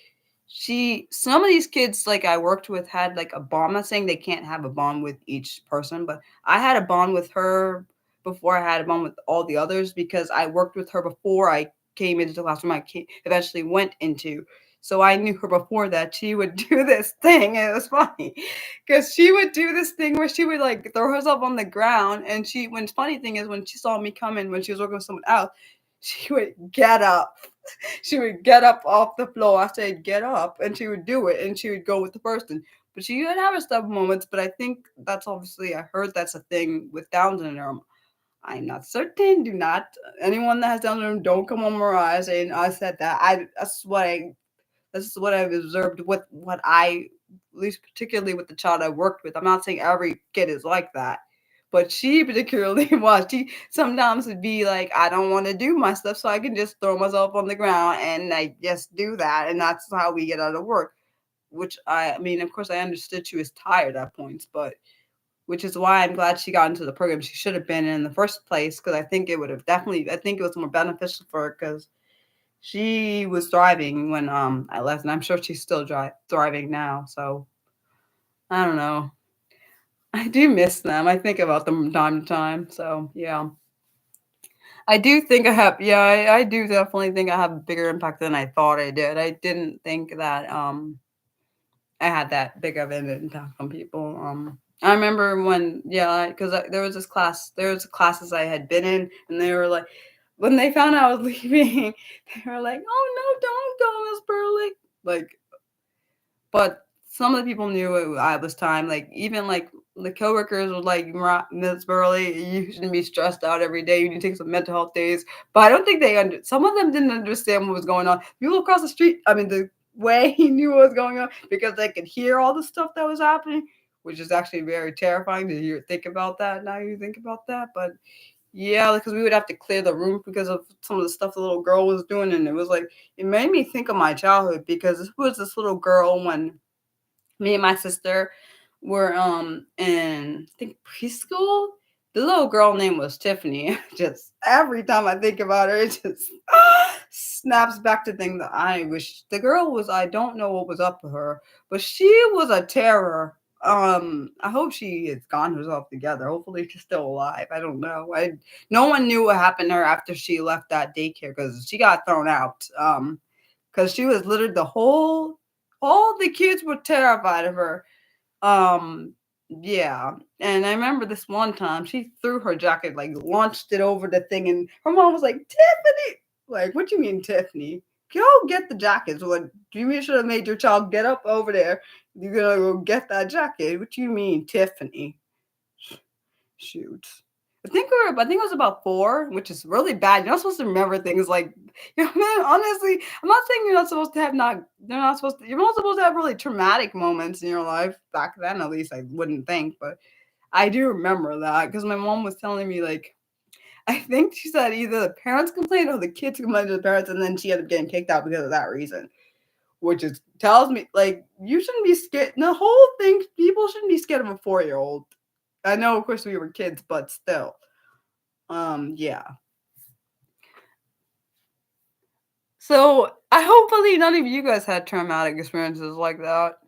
some of these kids like I worked with had like a bond. I'm not saying they can't have a bond with each person, but I had a bond with her before I had a bond with all the others because I worked with her before I came into the classroom. Eventually went into. So I knew her before that she would do this thing. And it was funny because she would do this thing where she would like throw herself on the ground. And when funny thing is, when she saw me coming, when she was working with someone else, she would get up. She would get up off the floor. I said, get up. And she would do it. And she would go with the person. But she would have her stubborn moments. But I think that's obviously, I heard that's a thing with Down syndrome. I'm not certain. Do not, anyone that has Down syndrome, don't come on Mariah saying I said that. That's what I've observed with what I, at least particularly with the child I worked with. I'm not saying every kid is like that, but she particularly was. She sometimes would be like, I don't want to do my stuff, so I can just throw myself on the ground and I just do that. And that's how we get out of work, which I mean, of course, I understood she was tired at points, but which is why I'm glad she got into the program she should have been in the first place, because I think it would have definitely, I think it was more beneficial for her because she was thriving when I left, and I'm sure she's still thriving now. So I don't know. I do miss them. I think about them from time to time. So yeah, I do think I have. Yeah, I do definitely think I have a bigger impact than I thought I did. I didn't think that I had that big of an impact on people. I remember when, yeah, because there was classes I had been in, and they were like, when they found out I was leaving, they were like, "Oh no, don't go, Miss Burley." Like, but some of the people knew I was time. Like even like the coworkers were like, Miss Burley, you shouldn't be stressed out every day. You need to take some mental health days. But I don't think some of them didn't understand what was going on. People across the street, I mean, the way he knew what was going on because they could hear all the stuff that was happening, which is actually very terrifying to think about that. Now you think about that, but yeah, because we would have to clear the room because of some of the stuff the little girl was doing, and it was like it made me think of my childhood because this was this little girl when me and my sister were in I think preschool. The little girl name was Tiffany. Just every time I think about her, it just snaps back to things that I wish the girl was. I don't know what was up with her, but she was a terror. I hope she has gotten herself together. Hopefully she's still alive. I don't know. No one knew what happened to her after she left that daycare because she got thrown out. Because she was literally all the kids were terrified of her. Um, yeah. And I remember this one time she threw her jacket, like launched it over the thing, and her mom was like, Tiffany, like, what do you mean, Tiffany? Go get the jackets. What do you should have made your child get up over there? You're gonna go get that jacket. What do you mean, Tiffany? Shoot. I think it was about 4, which is really bad. You're not supposed to remember things like, man, honestly, I'm not saying you're not supposed to have you're not supposed to have really traumatic moments in your life. Back then, at least I wouldn't think, but I do remember that because my mom was telling me like, I think she said either the parents complained or the kids complained to the parents, and then she ended up getting kicked out because of that reason. Which is tells me like you shouldn't be scared. The whole thing, people shouldn't be scared of a 4-year-old. I know, of course, we were kids, but still. Yeah. So I hopefully none of you guys had traumatic experiences like that.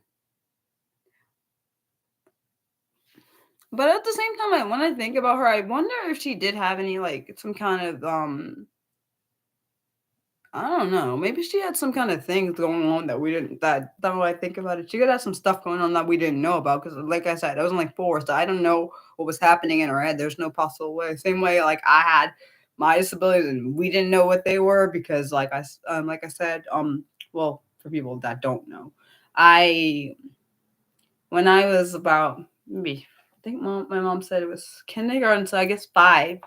But at the same time, when I think about her, I wonder if she did have any like some kind of I don't know. Maybe she had some kind of things going on that we didn't. That when I think about it, she could have some stuff going on that we didn't know about. Because, like I said, I was like 4, so I don't know what was happening in her head. There's no possible way. Same way, like I had my disabilities and we didn't know what they were because, like I said, well, for people that don't know, I when I was about maybe I think my mom said it was kindergarten, so I guess 5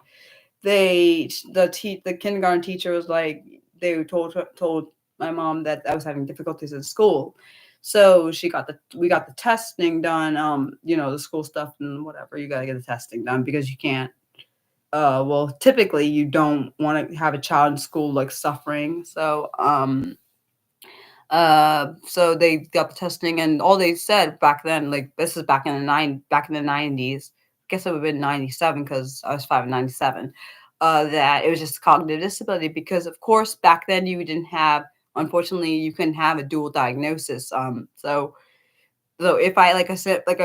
the kindergarten teacher was like they told my mom that I was having difficulties in school. So we got the testing done, the school stuff and whatever. You gotta get the testing done because you can't well typically you don't want to have a child in school like suffering. So they got the testing, and all they said back then, like this is back in the 90s. I guess it would have been 97 because I was 5 in 97. That it was just a cognitive disability because, of course, back then unfortunately, you couldn't have a dual diagnosis. So if I, like I said, like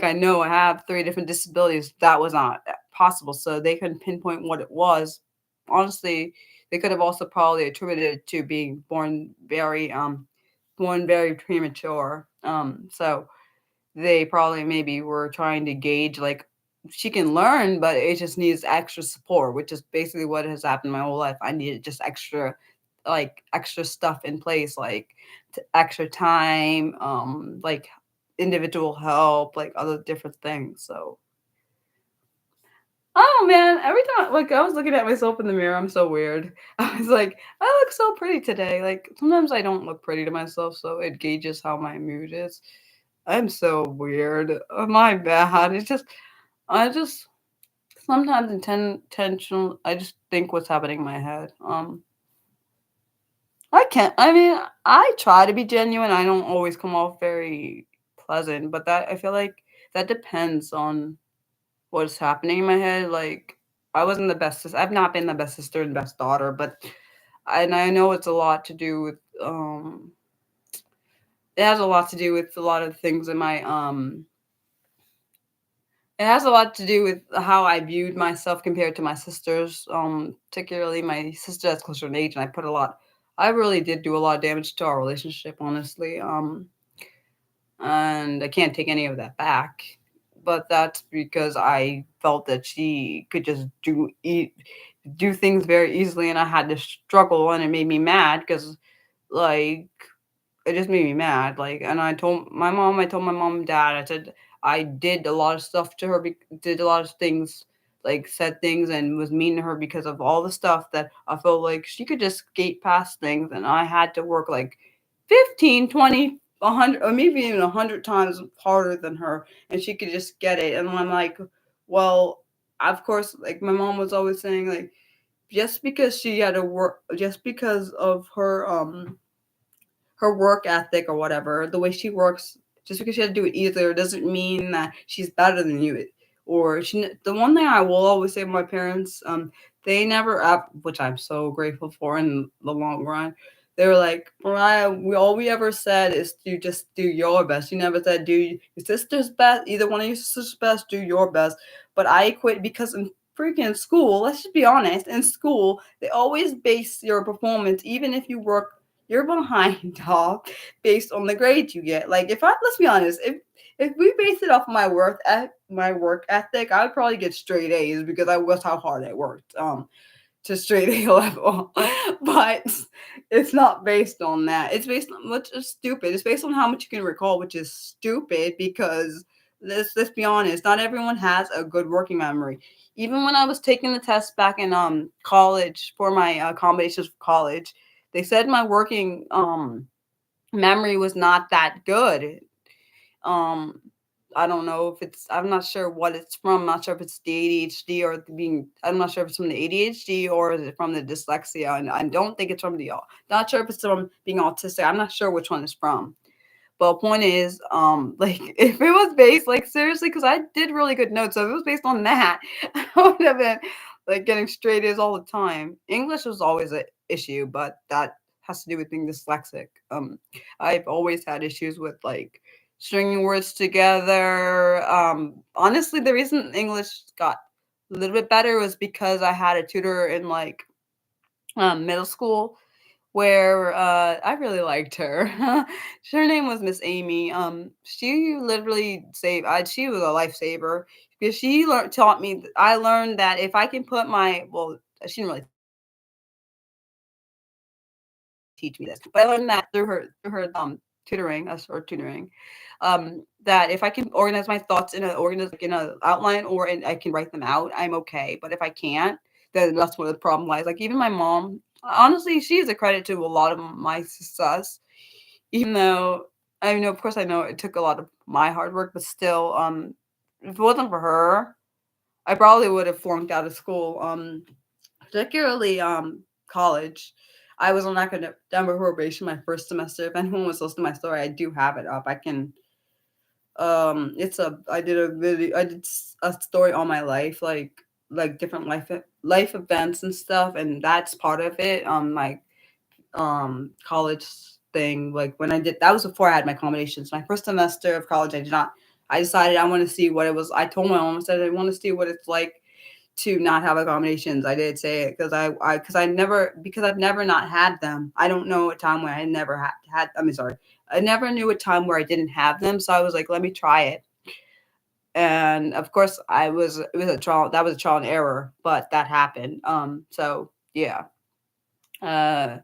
I know I have 3 different disabilities, that was not possible. So they couldn't pinpoint what it was. Honestly, they could have also probably attributed it to being born very born very premature. So they probably maybe were trying to gauge like she can learn, but it just needs extra support, which is basically what has happened my whole life. I needed just extra stuff in place, like extra time, like individual help, like other different things. So, oh man, every time like I was looking at myself in the mirror, I'm so weird. I was like, I look so pretty today. Like sometimes I don't look pretty to myself, so it gauges how my mood is. I'm so weird. My bad. I just sometimes intentional. I just think what's happening in my head. I can't. I mean, I try to be genuine. I don't always come off very pleasant, but that I feel like that depends on what's happening in my head. Like I wasn't the best. I've not been the best sister and best daughter, but and I know it's a lot to do with it has a lot to do with a lot of things in my it has a lot to do with how I viewed myself compared to my sisters, particularly my sister that's closer in age, and I really did do a lot of damage to our relationship, honestly. And I can't take any of that back. But that's because I felt that she could just do things very easily, and I had to struggle, and it made me mad because, like, it just made me mad. Like, and I told my mom and dad, I said I did a lot of stuff to her, did a lot of things, like said things and was mean to her because of all the stuff that I felt like she could just skate past things, and I had to work like 15, 20, 100, or maybe even 100 times harder than her, and she could just get it. And I'm like, well, of course, like my mom was always saying, like, just because she had to work, just because of her work ethic or whatever, the way she works, just because she had to do it either doesn't mean that she's better than you. Or the one thing I will always say to my parents, they never, which I'm so grateful for in the long run. They were like, Mariah, all we ever said is you just do your best. You never said do your sister's best, either one of your sister's best, do your best. But I quit because in freaking school, let's just be honest, in school, they always base your performance, even if you work you're behind, dog, based on the grades you get. Like let's be honest, if we base it off my work ethic, I would probably get straight A's because I was how hard I worked. To straight A level, but it's not based on that. It's based on which is stupid. It's based on how much you can recall, which is stupid because let's be honest, not everyone has a good working memory. Even when I was taking the test back in college for my accommodations for college, they said my working memory was not that good. Um, I don't know if I'm not sure what it's from. I'm not sure if it's the ADHD or I'm not sure if it's from the ADHD or is it from the dyslexia. And I don't think it's from not sure if it's from being autistic. I'm not sure which one it's from. But point is, like if it was based, like seriously, because I did really good notes, so if it was based on that, I would have been like getting straight A's all the time. English was always an issue, but that has to do with being dyslexic. I've always had issues with like stringing words together. Honestly, the reason English got a little bit better was because I had a tutor in like middle school where I really liked her. Her name was Miss Amy. She literally saved. She was a lifesaver because taught me. I learned that if I can put my she didn't really teach me this, but I learned that through her tutoring us or tutoring. That if I can organize my thoughts in a outline I can write them out, I'm okay. But if I can't, then that's where the problem lies. Like even my mom, honestly, she's a credit to a lot of my success, even though of course, I know it took a lot of my hard work, but still, if it wasn't for her, I probably would have flunked out of school. Particularly college. I was on academic probation my first semester. If anyone was listening to my story, I do have it up. I can it's a I did a video I did a story on my life, like different life events and stuff, and that's part of it. My college thing, like when I did that was before I had my accommodations. My first semester of college, I decided I want to see what it was. I told my mom, I said I want to see what it's like to not have accommodations. I did say it because I've never not had them. I don't know a time when I never had. I mean, sorry, I never knew a time where I didn't have them. So I was like, let me try it. And of course, it was a trial. That was a trial and error, but that happened. So yeah. Uh,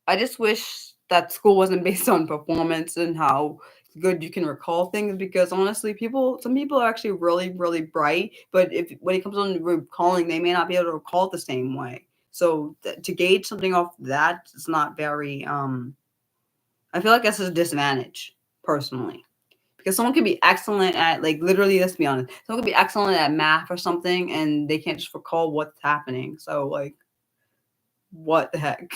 I just wish that school wasn't based on performance and how good you can recall things, because honestly, some people are actually really, really bright, but if when it comes on recalling, they may not be able to recall it the same way. So to gauge something off that is not very. I feel like that's a disadvantage personally, because someone could be excellent at, like, literally, let's be honest, someone could be excellent at math or something, and they can't just recall what's happening. So like, what the heck?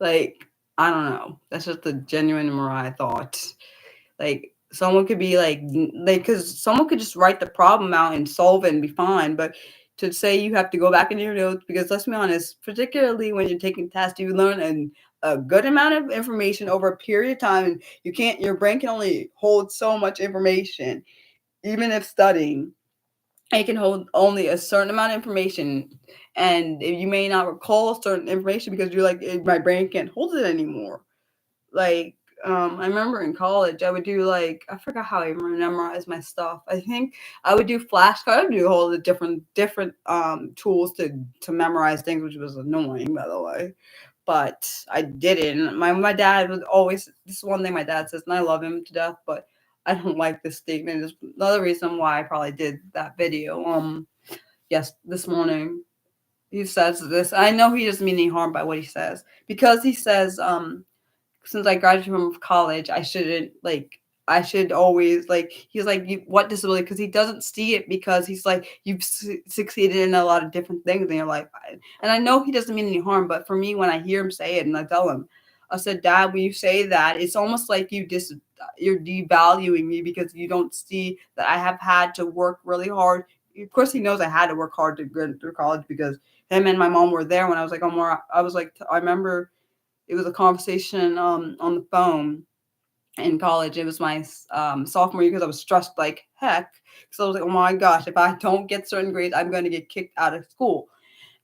Like, I don't know. That's just a genuine Mariah thought. Like, someone could be because someone could just write the problem out and solve it and be fine. But to say you have to go back into your notes, because let's be honest, particularly when you're taking tests, you learn a good amount of information over a period of time. And your brain can only hold so much information, even if studying. It can hold only a certain amount of information, and you may not recall certain information because you're like, my brain can't hold it anymore. Like, I remember in college, I would do, like, I forgot how I memorize my stuff. I think I would do flashcards. I would do all the different tools to memorize things, which was annoying, by the way. But I didn't. My dad was always, this is one thing my dad says, and I love him to death, but I don't like this statement. It's another reason why I probably did that video. Yes, this morning he says this. I know he doesn't mean any harm by what he says, because he says, since I graduated from college, I should always, like, he's like, what disability? Because he doesn't see it, because he's like, you've succeeded in a lot of different things in your life. And I know he doesn't mean any harm, but for me, when I hear him say it and I tell him, I said, Dad, when you say that, it's almost like you're devaluing me, because you don't see that I have had to work really hard. Of course, he knows I had to work hard to get through college, because him and my mom were there when I was like, I was like, I remember it was a conversation on the phone in college. It was my sophomore year, because I was stressed like heck. So I was like, oh my gosh, if I don't get certain grades, I'm going to get kicked out of school.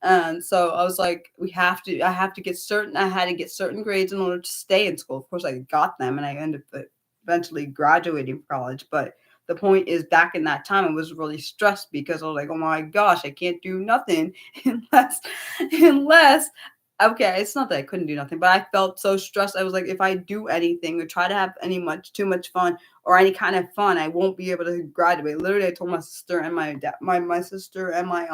And so I was like, I have to get I had to get certain grades in order to stay in school. Of course, I got them, and I ended up eventually graduating from college. But the point is, back in that time, I was really stressed, because I was like, oh my gosh, I can't do nothing unless okay, it's not that I couldn't do nothing, but I felt so stressed. I was like, if I do anything or try to have too much fun or any kind of fun, I won't be able to graduate. Literally, I told my sister and my dad, my sister and my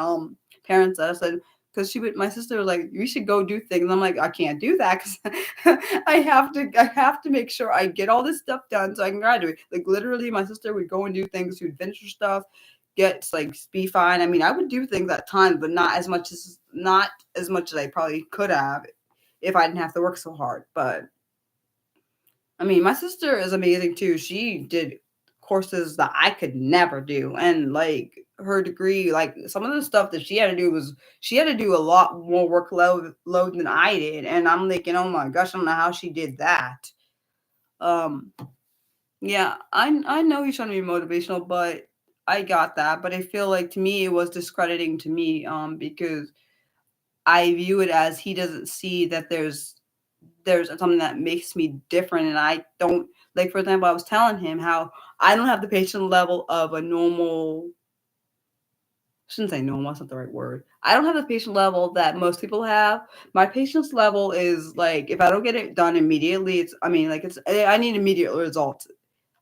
parents that I said, because my sister was like, you should go do things. And I'm like, I can't do that, because I have to make sure I get all this stuff done so I can graduate. Like, literally, my sister would go and do things, to adventure stuff, like, be fine. I mean, I would do things at times, but not as much as I probably could have if I didn't have to work so hard. But I mean, my sister is amazing too. She did courses that I could never do, and like, her degree, like, some of the stuff that she had to do a lot more workload than I did, and I'm thinking, oh my gosh, I don't know how she did that. Um, yeah, I know he's trying to be motivational, but I got that. But I feel like, to me, it was discrediting to me, because I view it as he doesn't see that there's something that makes me different, and I don't, like, for example, I was telling him how I don't have the patient level of a normal. I shouldn't say normal, that's not the right word. I don't have the patient level that most people have. My patience level is like, if I don't get it done immediately, I need immediate results.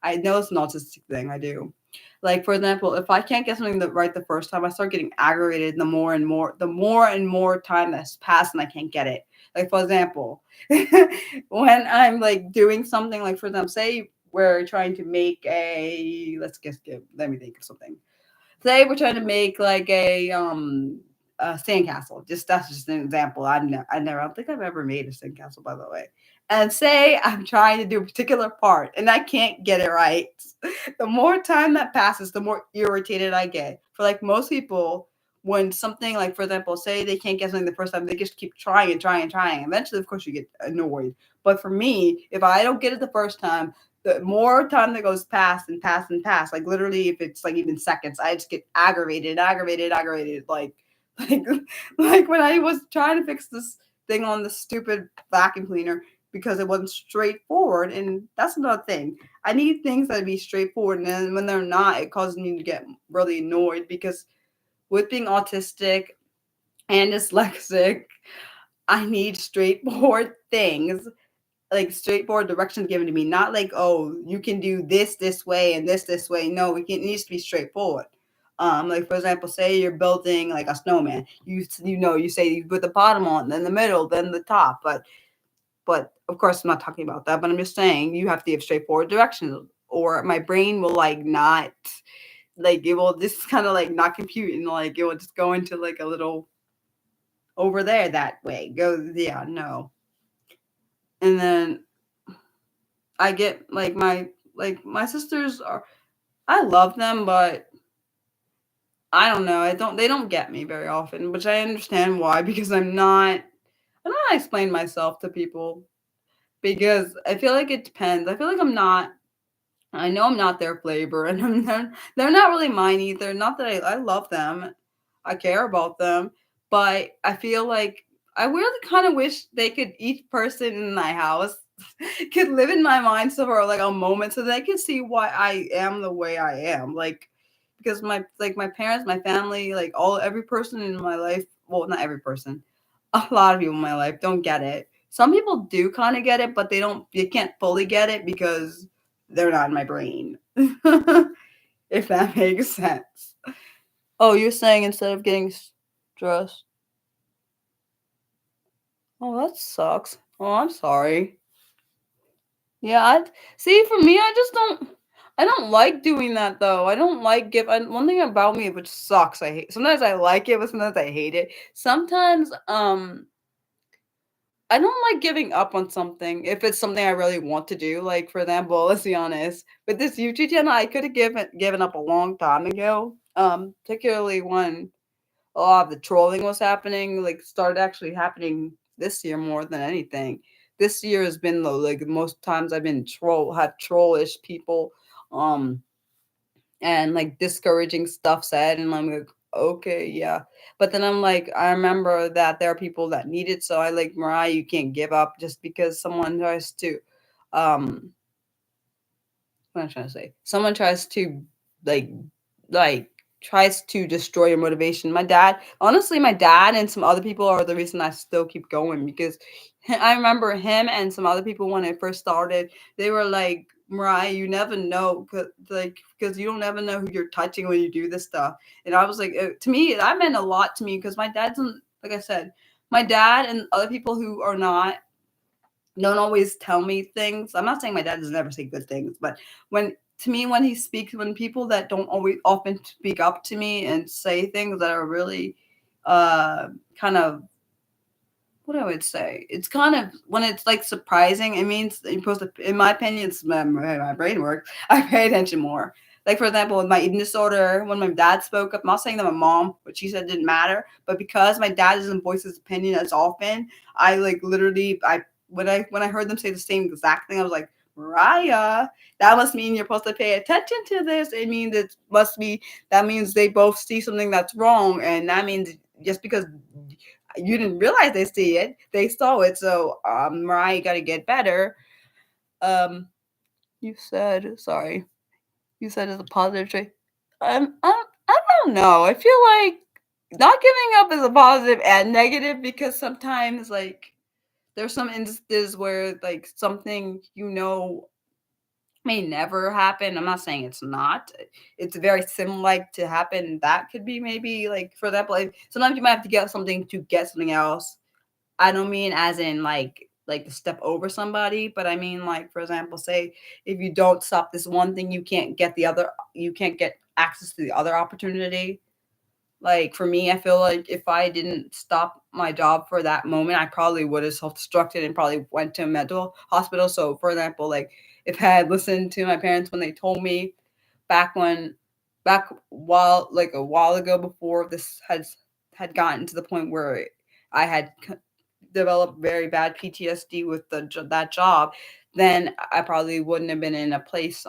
I know it's an autistic thing. I do. Like, for example, if I can't get something right the first time, I start getting aggravated the more and more time that's passed and I can't get it. Like, for example, when I'm like doing something, like, for example, say we're trying to make let me think of something. Say we're trying to make like a sandcastle. That's just an example. I don't think I've ever made a sandcastle, by the way. And say I'm trying to do a particular part and I can't get it right. The more time that passes, the more irritated I get. For like most people, when something, like, for example, say they can't get something the first time, they just keep trying and trying and trying. Eventually, of course, you get annoyed. But for me, if I don't get it the first time, the more time that goes past and past and past, like literally if it's like even seconds, I just get aggravated. Like like when I was trying to fix this thing on the stupid vacuum cleaner because it wasn't straightforward. And that's another thing. I need things that be straightforward, and then when they're not, it causes me to get really annoyed because with being autistic and dyslexic, I need straightforward things, like straightforward directions given to me, not like, oh, you can do this way and this way. No, it needs to be straightforward. Like for example, say you're building like a snowman. You say you put the bottom on, then the middle, then the top. But of course, I'm not talking about that. But I'm just saying you have to give straightforward directions, or my brain will like not like it will just kind of like not compute, and like it will just go into like a little over there that way. Go, yeah, no. And then I get like my sisters are, I love them, but I don't know. They don't get me very often, which I understand why, because I'm not explain myself to people because I feel like it depends. I feel like I know I'm not their flavor, and they're not really mine either. Not that I love them, I care about them, but I feel like I really kind of wish they could, each person in my house could live in my mind for like a moment so they could see why I am the way I am. Like because my parents, my family, like every person in my life, well, not every person, a lot of people in my life don't get it. Some people do kind of get it, but they can't fully get it because they're not in my brain. If that makes sense. Oh, you're saying instead of getting stressed. Oh, that sucks. Oh, I'm sorry. Yeah, I see. For me, I don't like doing that though. I don't like one thing about me which sucks. I hate. Sometimes I like it, but sometimes I hate it. Sometimes, I don't like giving up on something if it's something I really want to do. Like for example, let's be honest, with this YouTube channel, I could have given up a long time ago. Particularly when a lot of the trolling was happening, like started actually happening this year more than anything. This year has been the most times I've been had trollish people, um, and like discouraging stuff said, and I'm like, okay, yeah. But then I'm like, I remember that there are people that need it, so I like Mariah, you can't give up just because someone tries to, um, what am I trying to say? Someone tries to like like tries to destroy your motivation. Honestly, my dad and some other people are the reason I still keep going because I remember him and some other people when I first started. They were like, Mariah, you never know, because you don't ever know who you're touching when you do this stuff. And I was like, to me, that meant a lot to me because my dad's, like I said, my dad and other people who are not don't always tell me things. I'm not saying my dad doesn't ever say good things, but when he speaks, when people that don't always often speak up to me and say things that are really kind of, what I would say, it's kind of when it's like surprising, it means that you're supposed to, in my opinion, it's my brain works. I pay attention more. Like for example, with my eating disorder, when my dad spoke up, I'm not saying that my mom, what she said didn't matter, but because my dad doesn't voice his opinion as often, I like literally, when I heard them say the same exact thing, I was like, Mariah, that must mean you're supposed to pay attention to this. It means that means they both see something that's wrong, and that means just because you didn't realize they see it, they saw it. So, Mariah, you got to get better. Um, you said, sorry, you said it's a positive trait. I don't know. I feel like not giving up is a positive and negative because sometimes, like, there's some instances where, like, something may never happen. I'm not saying it's not. It's very similar like to happen. That could be maybe like, for example, like, sometimes you might have to get something to get something else. I don't mean as in like to step over somebody, but I mean like, for example, say if you don't stop this one thing, you can't get access to the other opportunity. Like for me, I feel like if I didn't stop my job for that moment, I probably would have self-destructed and probably went to a mental hospital. So for example, like if I had listened to my parents when they told me back when back while like a while ago before this had gotten to the point where I had developed very bad PTSD with that job, then I probably wouldn't have been in a place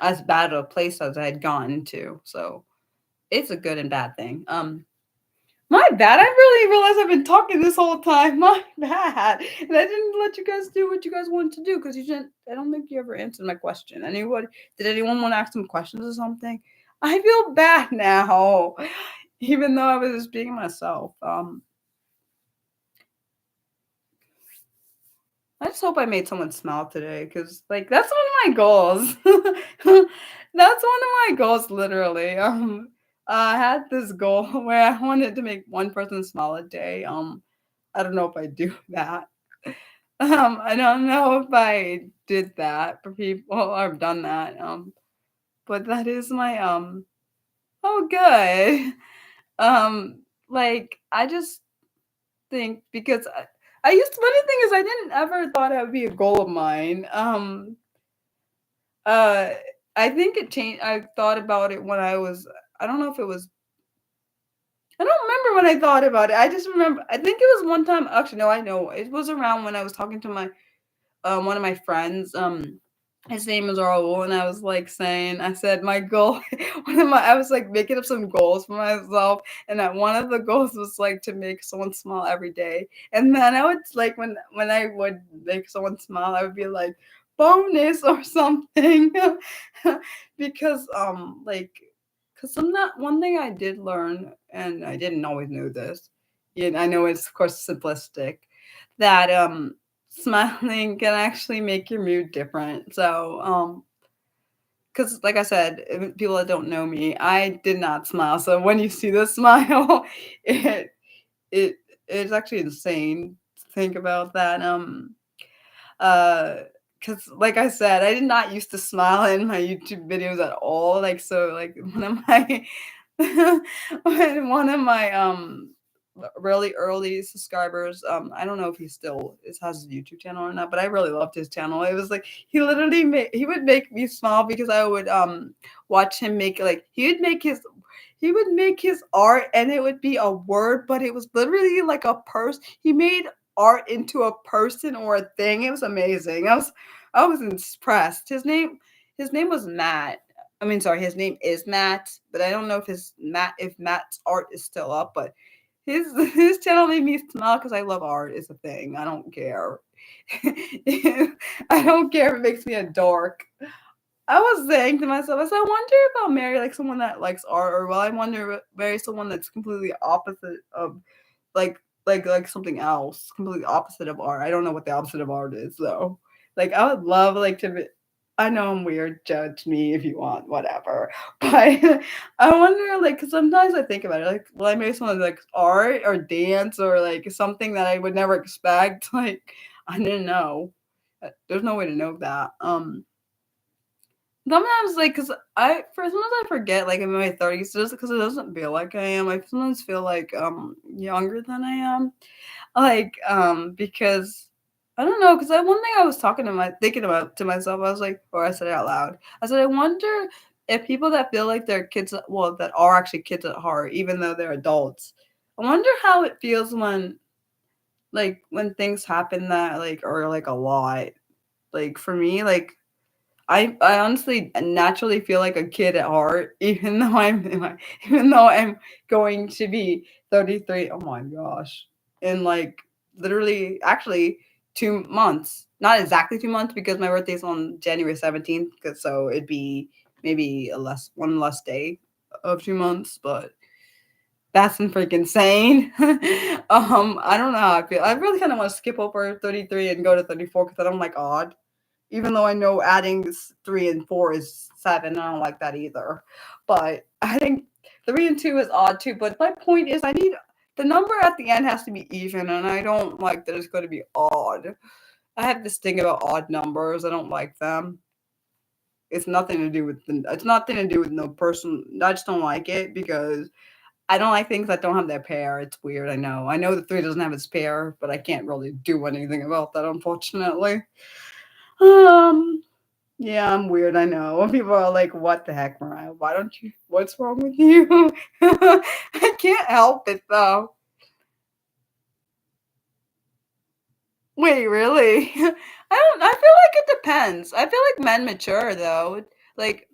as bad a place as I had gotten to. So it's a good and bad thing. My bad. I really realized I've been talking this whole time. My bad. And I didn't let you guys do what you guys wanted to do because you didn't. I don't think you ever answered my question. Anyone? Did anyone want to ask some questions or something? I feel bad now, even though I was just being myself. I just hope I made someone smile today because, like, that's one of my goals. That's one of my goals, literally. I had this goal where I wanted to make one person smile a day. I don't know if I do that. I don't know if I did that for people or I've done that. But that is my oh good. Like I just think because I used funny thing is I didn't ever thought it would be a goal of mine. Uh I think it changed. I thought about it when I was I don't know if it was I don't remember when I thought about it. I just remember I think it was one time actually no, I know. It was around when I was talking to my one of my friends. His name is Raul, and I was like saying, I said my goal, I was like making up some goals for myself, and that one of the goals was like to make someone smile every day. And then I would like when I would make someone smile, I would be like bonus or something, because like because I'm not one thing I did learn, and I didn't always know this. Yeah, I know it's of course simplistic that smiling can actually make your mood different. So, because like I said, people that don't know me, I did not smile. So when you see the smile, it it it's actually insane to think about that. Uh, because like I said, I did not used to smile in my YouTube videos at all. Like so, like one of my one of my really early subscribers. I don't know if he still has a YouTube channel or not, but I really loved his channel. It was like he literally he would make me smile because I would watch him make like he would make his art and it would be a word, but it was literally like a person. He made art into a person or a thing. It was amazing. I was impressed. His name was Matt. I mean, sorry, his name is Matt, but I don't know if Matt's art is still up, but his channel made me smile because I love art is a thing. I don't care. I don't care if it makes me a dork. I was saying to myself, I said, I wonder if I'll marry like someone that likes art, or will I wonder marry someone that's completely opposite of like like something else, completely opposite of art. I don't know what the opposite of art is though. Like I would love like to be, I know I'm weird, judge me if you want, whatever. But I wonder like cause sometimes I think about it, like will I marry someone that likes art or dance or like something that I would never expect? Like I didn't know. There's no way to know that. Sometimes, like, cause sometimes I forget, like, I'm in my 30s, just because it doesn't feel like I am. I sometimes feel like younger than I am, like because I don't know, cause one thing I was thinking about to myself, I was like, or I said it out loud. I said, I wonder if people that feel like they're kids, well, that are actually kids at heart, even though they're adults. I wonder how it feels when things happen that like are like a lot. Like for me, like I honestly naturally feel like a kid at heart, even though I'm going to be 33. Oh my gosh. In like literally actually 2 months. Not exactly 2 months because my birthday's on January 17th, so it'd be maybe one less day of 2 months, but that's freaking insane. I don't know how I feel. I really kind of want to skip over 33 and go to 34 because I don't like odd, even though I know adding 3 and 4 is 7. I don't like that either. But adding 3 and 2 is odd too. But my point is, I need the number at the end has to be even, and I don't like that it's going to be odd. I have this thing about odd numbers. I don't like them. It's nothing to do with it's nothing to do with no person. I just don't like it because I don't like things that don't have their pair. It's weird. I know. I know the 3 doesn't have its pair, but I can't really do anything about that, unfortunately. Um, Yeah, I'm weird, I know. People are like, "What the heck, Mariah? Why don't you what's wrong with you?" I can't help it, though. Wait, really? I feel like it depends. I feel like men mature though. Like,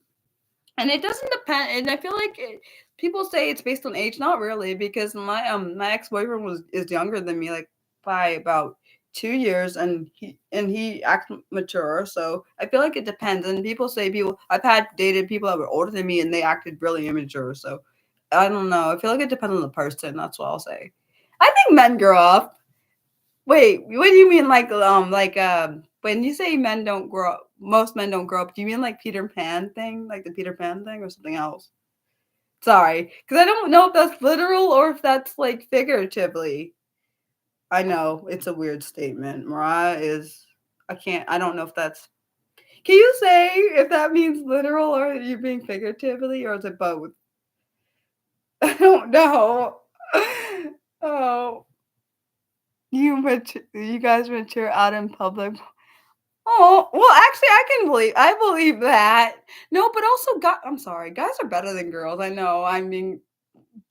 and it doesn't depend. And I feel like people say it's based on age. Not really, because my ex boyfriend is younger than me, like by about 2 years, and he acts mature. So I feel like it depends. And people say people I've had dated people that were older than me, and they acted really immature. So I don't know. I feel like it depends on the person. That's what I'll say. I think men grow up. Wait, what do you mean when you say men don't grow up, most men don't grow up, do you mean like Peter Pan thing? Like the Peter Pan thing or something else? Sorry, because I don't know if that's literal or if that's like figuratively. I know it's a weird statement. Mariah is I don't know if that's can you say if that means literal or are you being figuratively or is it both? I don't know. Oh, you guys mature out in public. Oh, well, actually, I believe that. No, but also, I'm sorry, guys are better than girls. I know. I mean,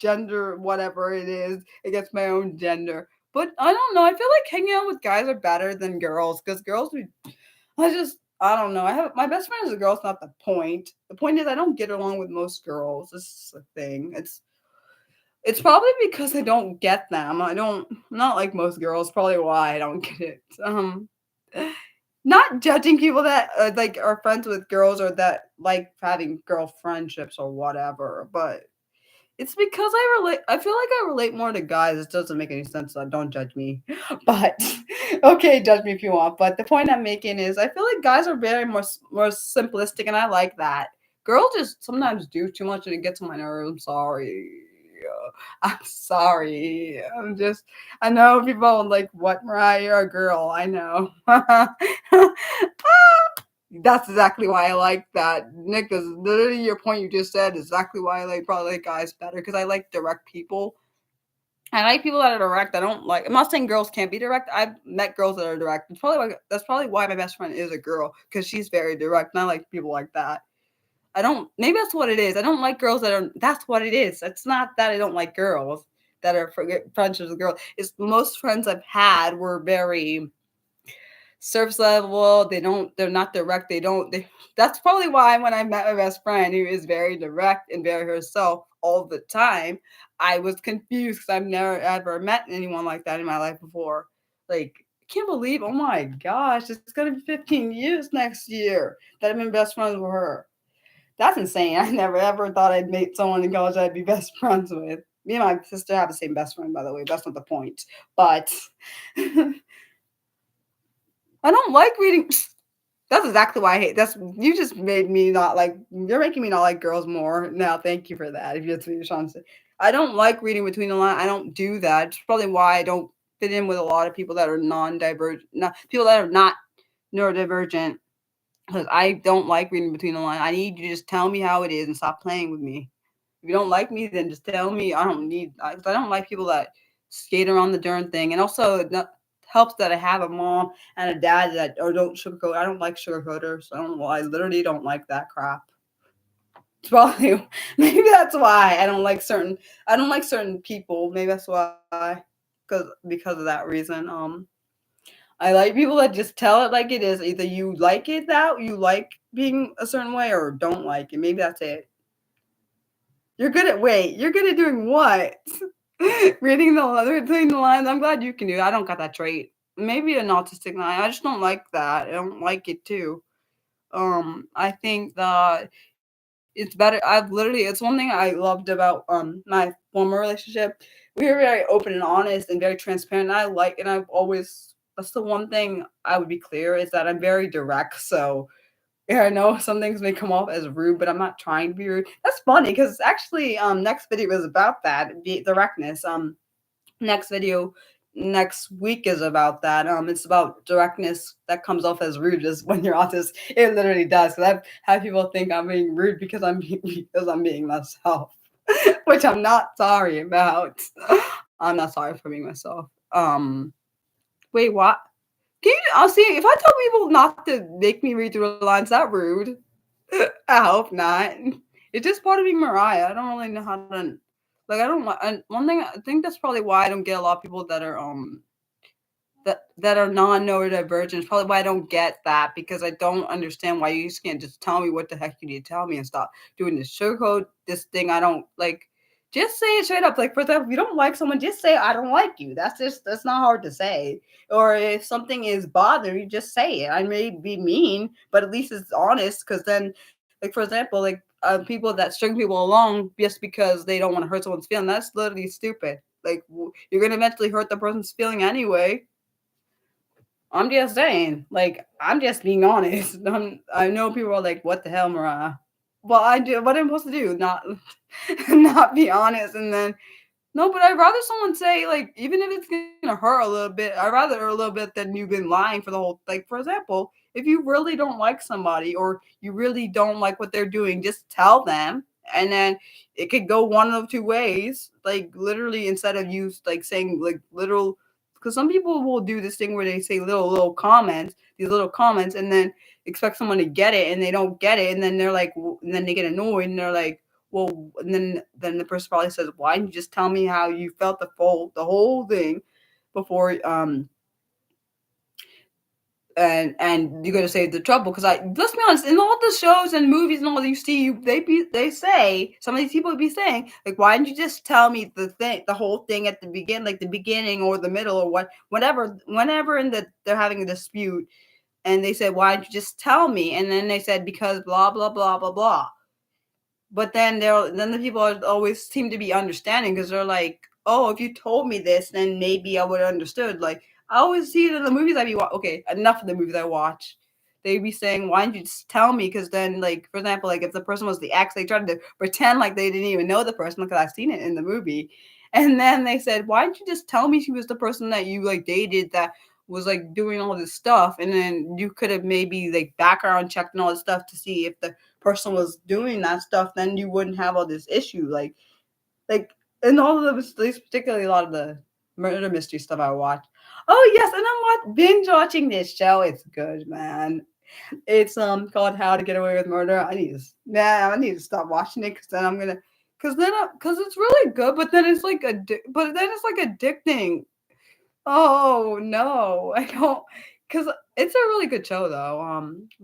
gender, whatever it is, against my own gender. But I don't know. I feel like hanging out with guys are better than girls because I don't know. I have my best friend is a girl. It's not the point. The point is I don't get along with most girls. This is the thing. It's probably because I don't get them. I'm not like most girls. Probably why I don't get it. Not judging people that like are friends with girls or that like having girl friendships or whatever, but it's because I feel like I relate more to guys. It doesn't make any sense, so don't judge me. But okay, judge me if you want. But the point I'm making is I feel like guys are very more simplistic and I like that. Girls just sometimes do too much and it gets on my nerves. I'm sorry. I'm sorry. I know people are like, what, Mariah? You're a girl. I know. That's exactly why I like that. Nick, is literally your point you just said exactly why I probably like guys better because I like direct people. I like people that are direct. I don't like. I'm not saying girls can't be direct. I've met girls that are direct. That's probably why my best friend is a girl because she's very direct, and I like people like that. I don't. Maybe that's what it is. I don't like girls that are. That's what it is. It's not that I don't like girls that are friendships with girls. It's most friends I've had were very surface level. They're not direct. That's probably why when I met my best friend who is very direct and very herself all the time, I was confused because I've never ever met anyone like that in my life before. Like, I can't believe, oh my gosh, it's gonna be 15 years next year that I've been best friends with her. That's insane. I never ever thought I'd meet someone in college I'd be best friends with. Me and my sister have the same best friend, by the way. That's not the point. But I don't like reading. That's exactly why I hate. That's you just made me not like. You're making me not like girls more now. Thank you for that. If that's what you're trying to say, I don't like reading between the lines. I don't do that. It's probably why I don't fit in with a lot of people that are non-divergent, not people that are not neurodivergent. Because I don't like reading between the lines. I need you to just tell me how it is and stop playing with me. If you don't like me, then just tell me. I don't like people that skate around the darn thing. And also, it helps that I have a mom and a dad that or don't sugarcoat. I don't like sugarcoaters. I don't. Well, I literally don't like that crap. It's probably maybe that's why I don't like certain people. Maybe that's why because of that reason. I like people that just tell it like it is. Either you like it that you like being a certain way or don't like it. Maybe that's it. You're good at doing what? Reading the lines. I'm glad you can do that. I don't got that trait. Maybe an autistic line. I just don't like that. I don't like it too. I think that it's better. It's one thing I loved about my former relationship. We were very open and honest and very transparent. And I've always that's the one thing I would be clear is that I'm very direct. So yeah, I know some things may come off as rude, but I'm not trying to be rude. That's funny because actually, next video is about that, the directness. Next video next week is about that. It's about directness that comes off as rude just when you're autistic. It literally does. Because I've had people think I'm being rude because I'm being myself, which I'm not sorry about. I'm not sorry for being myself. Wait, what? Can you? I'll see if I tell people not to make me read through the lines. That rude. I hope not. It's just part of being Mariah. I don't really know how to like. I don't. And one thing I think that's probably why I don't get a lot of people that are that are non-neurodivergent. Probably why I don't get that, because I don't understand why you just can't just tell me what the heck you need to tell me and stop doing this sugarcoat this thing. I don't like. Just say it straight up. Like, for example, if you don't like someone, just say I don't like you. That's not hard to say. Or if something is bothering you, just say it. I may be mean, but at least it's honest. Because then, like, for example, like, people that string people along just because they don't want to hurt someone's feeling, that's literally stupid. Like, you're gonna eventually hurt the person's feeling anyway. I'm just saying, like, I'm just being honest. I know people are like, "What the hell, Mariah?" Well, I do. What am I supposed to do? Not, not be honest, and then no. But I'd rather someone say, like, even if it's gonna hurt a little bit, I'd rather a little bit than you've been lying for the whole. Like, for example, if you really don't like somebody or you really don't like what they're doing, just tell them, and then it could go one of two ways. Like, literally, instead of you like saying like literal, because some people will do this thing where they say little comments, these little comments, and then expect someone to get it, and they don't get it, and then they're like, and then they get annoyed, and they're like, well, and then the person probably says, why didn't you just tell me how you felt the whole thing before and you're gonna save the trouble? Because let's be honest, in all the shows and movies and all you see, they say, some of these people would be saying, like, why didn't you just tell me the whole thing at the beginning, like the beginning or the middle or whenever in they're having a dispute, and they said, why didn't you just tell me? And then they said, because blah blah blah blah blah. But then the people always seem to be understanding, because they're like, oh, if you told me this, then maybe I would have understood. Like, I always see it in the movies I be okay, enough of the movies I watch. They'd be saying, why didn't you just tell me? Because then, like, for example, like, if the person was the ex, they tried to pretend like they didn't even know the person, because I've seen it in the movie. And then they said, why didn't you just tell me she was the person that you like dated that was like doing all this stuff? And then you could have maybe like background checked and all this stuff to see if the person was doing that stuff, then you wouldn't have all this issue. Like and all of those, particularly a lot of the murder mystery stuff I watch. Oh yes, and I'm binge watching this show. It's good, man. It's called How to Get Away with Murder. I need to stop watching it, because then I'm gonna because it's really good, but then it's like addicting. Oh no, I don't, because it's a really good show though.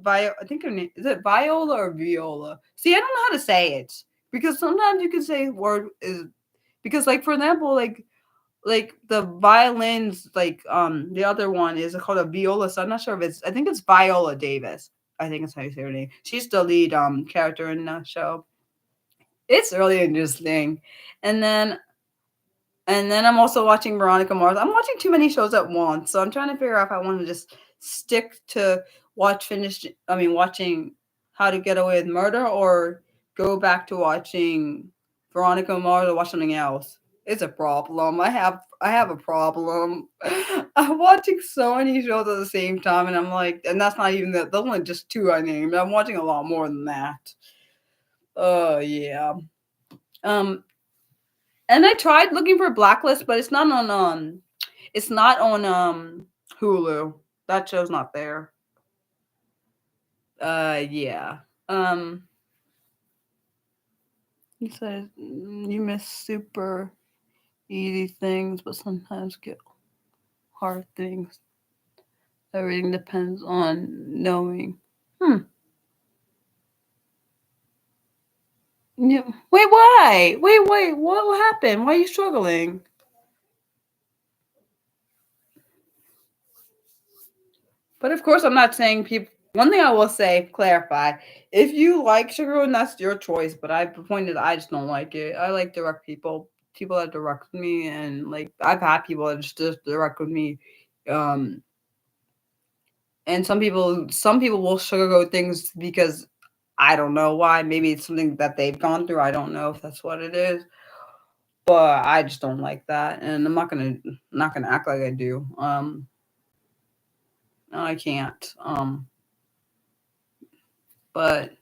I think her name is it Viola or Viola. See, I don't know how to say it, because sometimes you can say word is, because, like, for example, like the violins, like the other one is called a viola. So I'm not sure if I think it's Viola Davis. I think it's how you say her name. She's the lead character in the show. It's really interesting, and then I'm also watching Veronica Mars. I'm watching too many shows at once, so I'm trying to figure out if I want to just stick to watching How to Get Away with Murder, or go back to watching Veronica Mars, or watch something else. It's a problem. I have a problem. I'm watching so many shows at the same time, and I'm like, and that's not even that. Those are just two I named. I'm watching a lot more than that. Oh yeah. Um, and I tried looking for Blacklist, but it's not on Hulu. That show's not there. Yeah. Um he says, you miss super easy things, but sometimes get hard things. Everything depends on knowing. Hmm. Yeah. Wait, why? Wait, what happened? Why are you struggling? But of course, I'm not saying people. One thing I will say, clarify: if you like sugar, and that's your choice. But I pointed, I just don't like it. I like direct people that direct me, and like I've had people that just direct with me. Um, and some people will sugarcoat things because I don't know why. Maybe it's something that they've gone through. I don't know if that's what it is, but I just don't like that, and I'm not gonna act like I do. I can't. But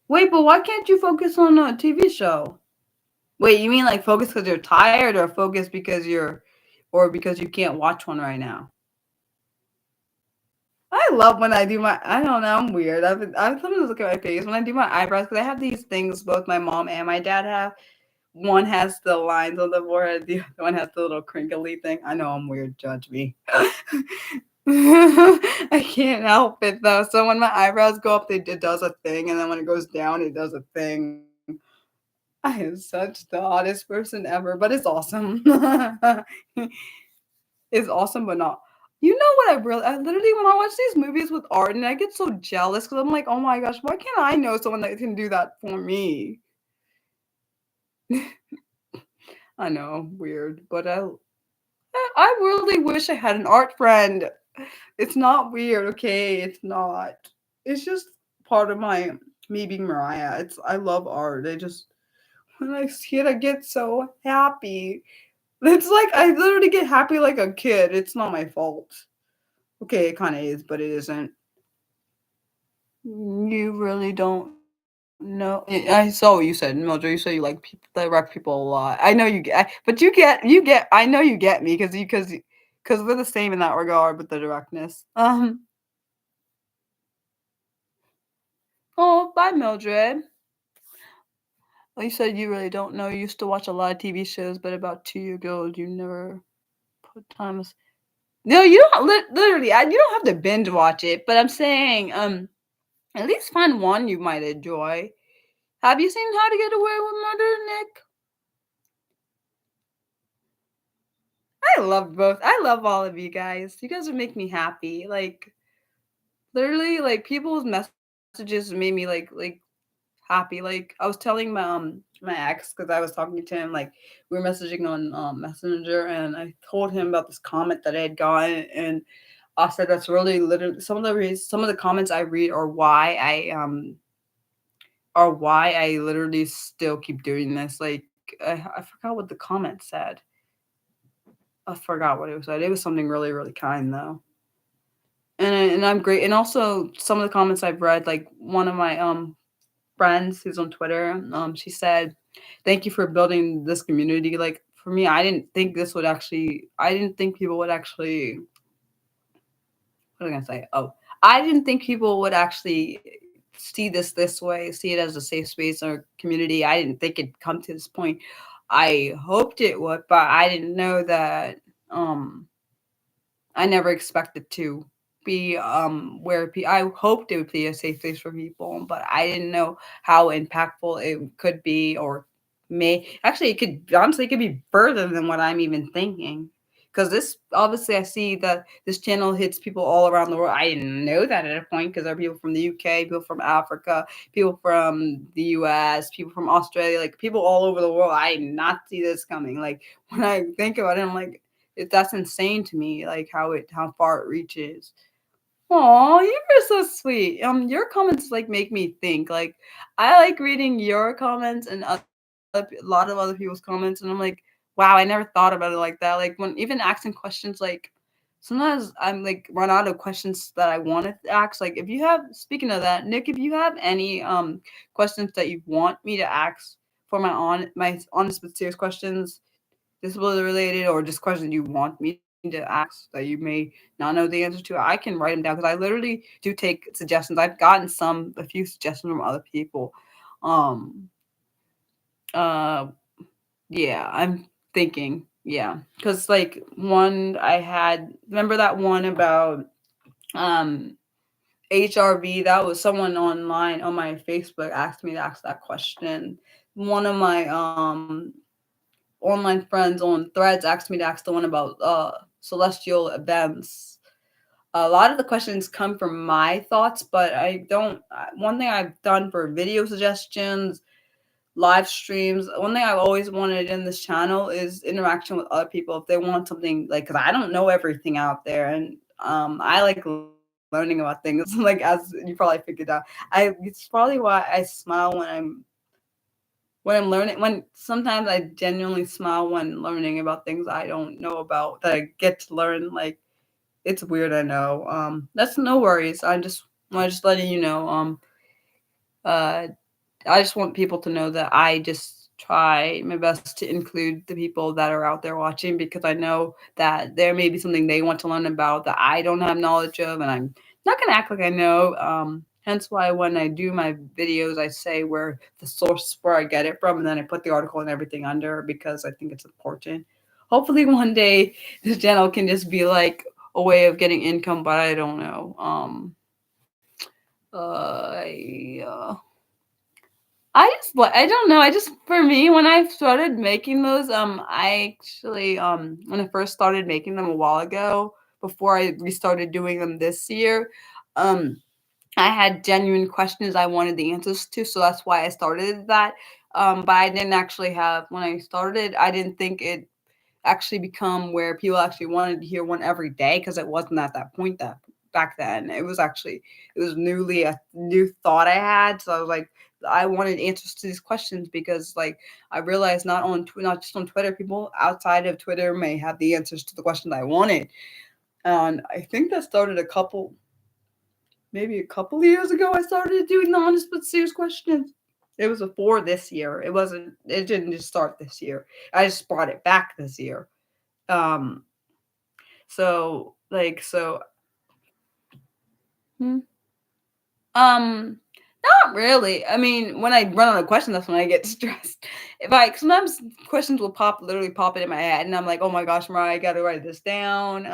wait, but why can't you focus on a TV show? Wait, you mean like focus because you're tired, or focus or because you can't watch one right now? I love when I do I don't know, I'm weird. I'm sometimes look at my face when I do my eyebrows, because I have these things both my mom and my dad have, one has the lines on the forehead, the other one has the little crinkly thing. I know I'm weird, judge me. I can't help it though. So when my eyebrows go up, it does a thing, and then when it goes down, it does a thing. I am such the oddest person ever, but it's awesome. It's awesome, but not. You know what I literally when I watch these movies with art, and I get so jealous because I'm like, oh my gosh, why can't I know someone that can do that for me? I know, weird, but I really wish I had an art friend. It's not weird, okay? It's not. It's just part of my me being Mariah. It's I love art. I just when I see it, I get so happy. It's like I literally get happy like a kid. It's not my fault. Okay, it kind of is, but it isn't. You really don't know. I saw what you said, Mildred. You said you like people, direct people a lot. I know you get, but you get. I know you get me because we're the same in that regard with the directness. Oh, bye, Mildred. Well, you said you really don't know. You used to watch a lot of TV shows, but about 2 years ago, you never put time. No, you don't. Literally, you don't have to binge watch it. But I'm saying, at least find one you might enjoy. Have you seen How to Get Away with Murder, Nick? I love both. I love all of you guys. You guys would make me happy. Like literally, like people's messages made me like happy. Like I was telling my ex because I was talking to him. Like we were messaging on Messenger, and I told him about this comment that I had gotten, and I said that's really literally some of the comments I read are why I literally still keep doing this. Like I forgot what the comment said. I forgot what it said. It was something really, really kind though. And I'm great. And also some of the comments I've read, like one of my friends who's on Twitter, she said, "Thank you for building this community." Like for me, I didn't think people would actually what am I gonna say? Oh, I didn't think people would actually see this way, see it as a safe space or community. I didn't think it'd come to this point. I hoped it would, but I didn't know that um I never expected to be I hoped it would be a safe place for people, but I didn't know how impactful it could be or may actually it could honestly it could be further than what I'm even thinking. Because this obviously I see that this channel hits people all around the world. I didn't know that at a point because there are people from the UK, people from Africa, people from the US, people from Australia, like people all over the world. I did not see this coming. Like when I think about it, I'm like, that's insane to me, like how far it reaches. Oh, you're so sweet. Your comments like make me think. Like, I like reading your comments and a lot of other people's comments, and I'm like, wow, I never thought about it like that. Like when even asking questions, like sometimes I'm like run out of questions that I want to ask. Like if you have, speaking of that, Nick, if you have any questions that you want me to ask for my honest but serious questions, disability related or just questions you want me to ask that you may not know the answer to, I can write them down because I literally do take suggestions. I've gotten a few suggestions from other people. Um, uh, yeah, I'm thinking, yeah, because like one I had, remember that one about um HRV? That was someone online on my Facebook asked me to ask that question. One of my online friends on Threads asked me to ask the one about celestial events. A lot of the questions come from my thoughts, but I don't. One thing I've done for video suggestions, live streams, one thing I've always wanted in this channel is interaction with other people. If they want something, like, because I don't know everything out there, and I like learning about things. Like as you probably figured out, it's probably why I smile when I'm learning, when sometimes I genuinely smile when learning about things I don't know about that I get to learn. Like it's weird, I know. That's no worries. I'm just letting you know. Uh, I just want people to know that I just try my best to include the people that are out there watching because I know that there may be something they want to learn about that I don't have knowledge of, and I'm not gonna act like I know. Hence why when I do my videos, I say where the source where I get it from, and then I put the article and everything under because I think it's important. Hopefully, one day this channel can just be like a way of getting income, but I don't know. I don't know. I just for me when I started making those, I actually when I first started making them a while ago, before I restarted doing them this year, um I had genuine questions I wanted the answers to, so that's why I started that. But I didn't actually have when I started, I didn't think it actually become where people actually wanted to hear one every day because it wasn't at that point that back then. It was newly a new thought I had. So I was like, I wanted answers to these questions because like I realized not just on Twitter, people outside of Twitter may have the answers to the questions I wanted. And I think that started maybe a couple of years ago. I started doing the honest but serious questions. It was before this year. It didn't just start this year. I just brought it back this year. Um, so hmm, um, not really. I mean, when I run out of questions, that's when I get stressed. If I sometimes questions will literally pop it in my head, and I'm like, oh my gosh, Mariah, I gotta write this down.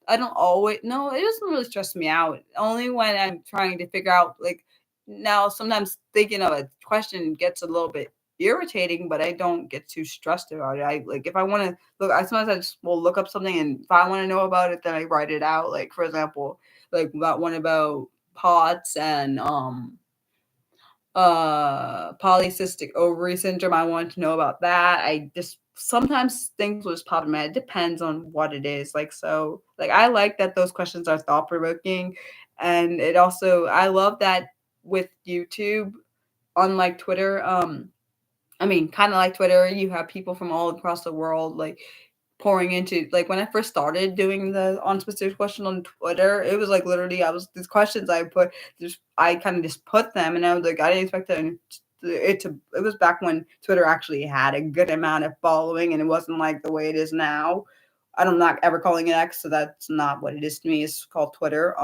I don't always no, it doesn't really stress me out. Only when I'm trying to figure out like now sometimes thinking of a question gets a little bit irritating, but I don't get too stressed about it. I like if I want to look I sometimes I just will look up something and if I want to know about it then I write it out. Like for example, like that one about POTS and polycystic ovary syndrome. I wanted to know about that. I just sometimes things will just pop in my head. It depends on what it is. Like I like that those questions are thought provoking. And it also I love that with YouTube, unlike Twitter, I mean, kind of like Twitter, you have people from all across the world like pouring into like when I first started doing the on specific question on Twitter, it was like literally I was these questions I put just I kind of just put them and I was like I didn't expect it was back when Twitter actually had a good amount of following and it wasn't like the way it is now. I'm not ever calling it X, so that's not what it is to me. It's called Twitter.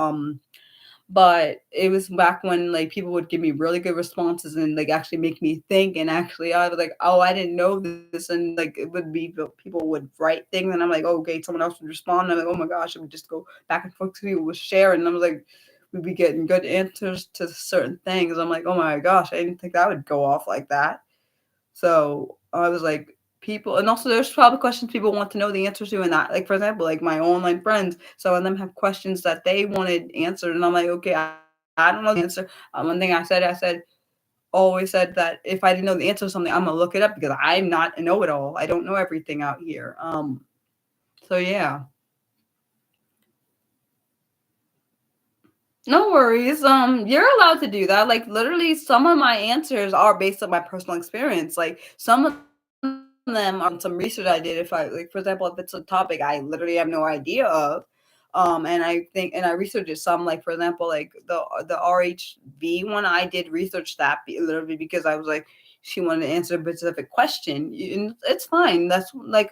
But it was back when like people would give me really good responses and like actually make me think and actually I was like, oh, I didn't know this and like it would be people would write things and I'm like, oh, okay, someone else would respond. And I'm like, oh my gosh, it would just go back and forth. People would share and I was like, we'd be getting good answers to certain things. I'm like, oh my gosh, I didn't think that would go off like that. So I was like, people, and also there's probably questions people want to know the answers to, and that, like for example, like my online friends, some of them have questions that they wanted answered, and I'm like, okay, I don't know the answer. One thing I said, always said that if I didn't know the answer to something, I'm gonna look it up because I'm not a know-it-all. I don't know everything out here. So yeah. No worries. You're allowed to do that. Like literally some of my answers are based on my personal experience. Like some of them are some research I did. If I like for example, if it's a topic I literally have no idea of. And I think and I researched it some like for example, like the RHV one, I did research that literally because I was like, she wanted to answer a specific question. And it's fine. That's like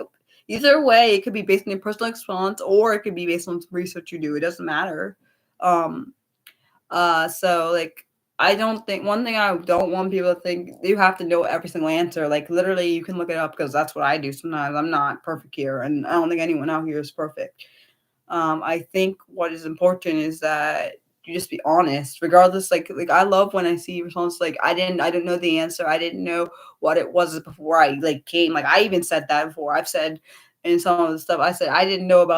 either way, it could be based on your personal experience or it could be based on some research you do. It doesn't matter. Um so like I don't think one thing I don't want people to think you have to know every single answer. Like literally you can look it up because that's what I do sometimes. I'm not perfect here and I don't think anyone out here is perfect. I think what is important is that you just be honest, regardless. Like I love when I see responses like I didn't know the answer. I didn't know what it was before I like came. Like I even said that before. I've said in some of the stuff I said I didn't know about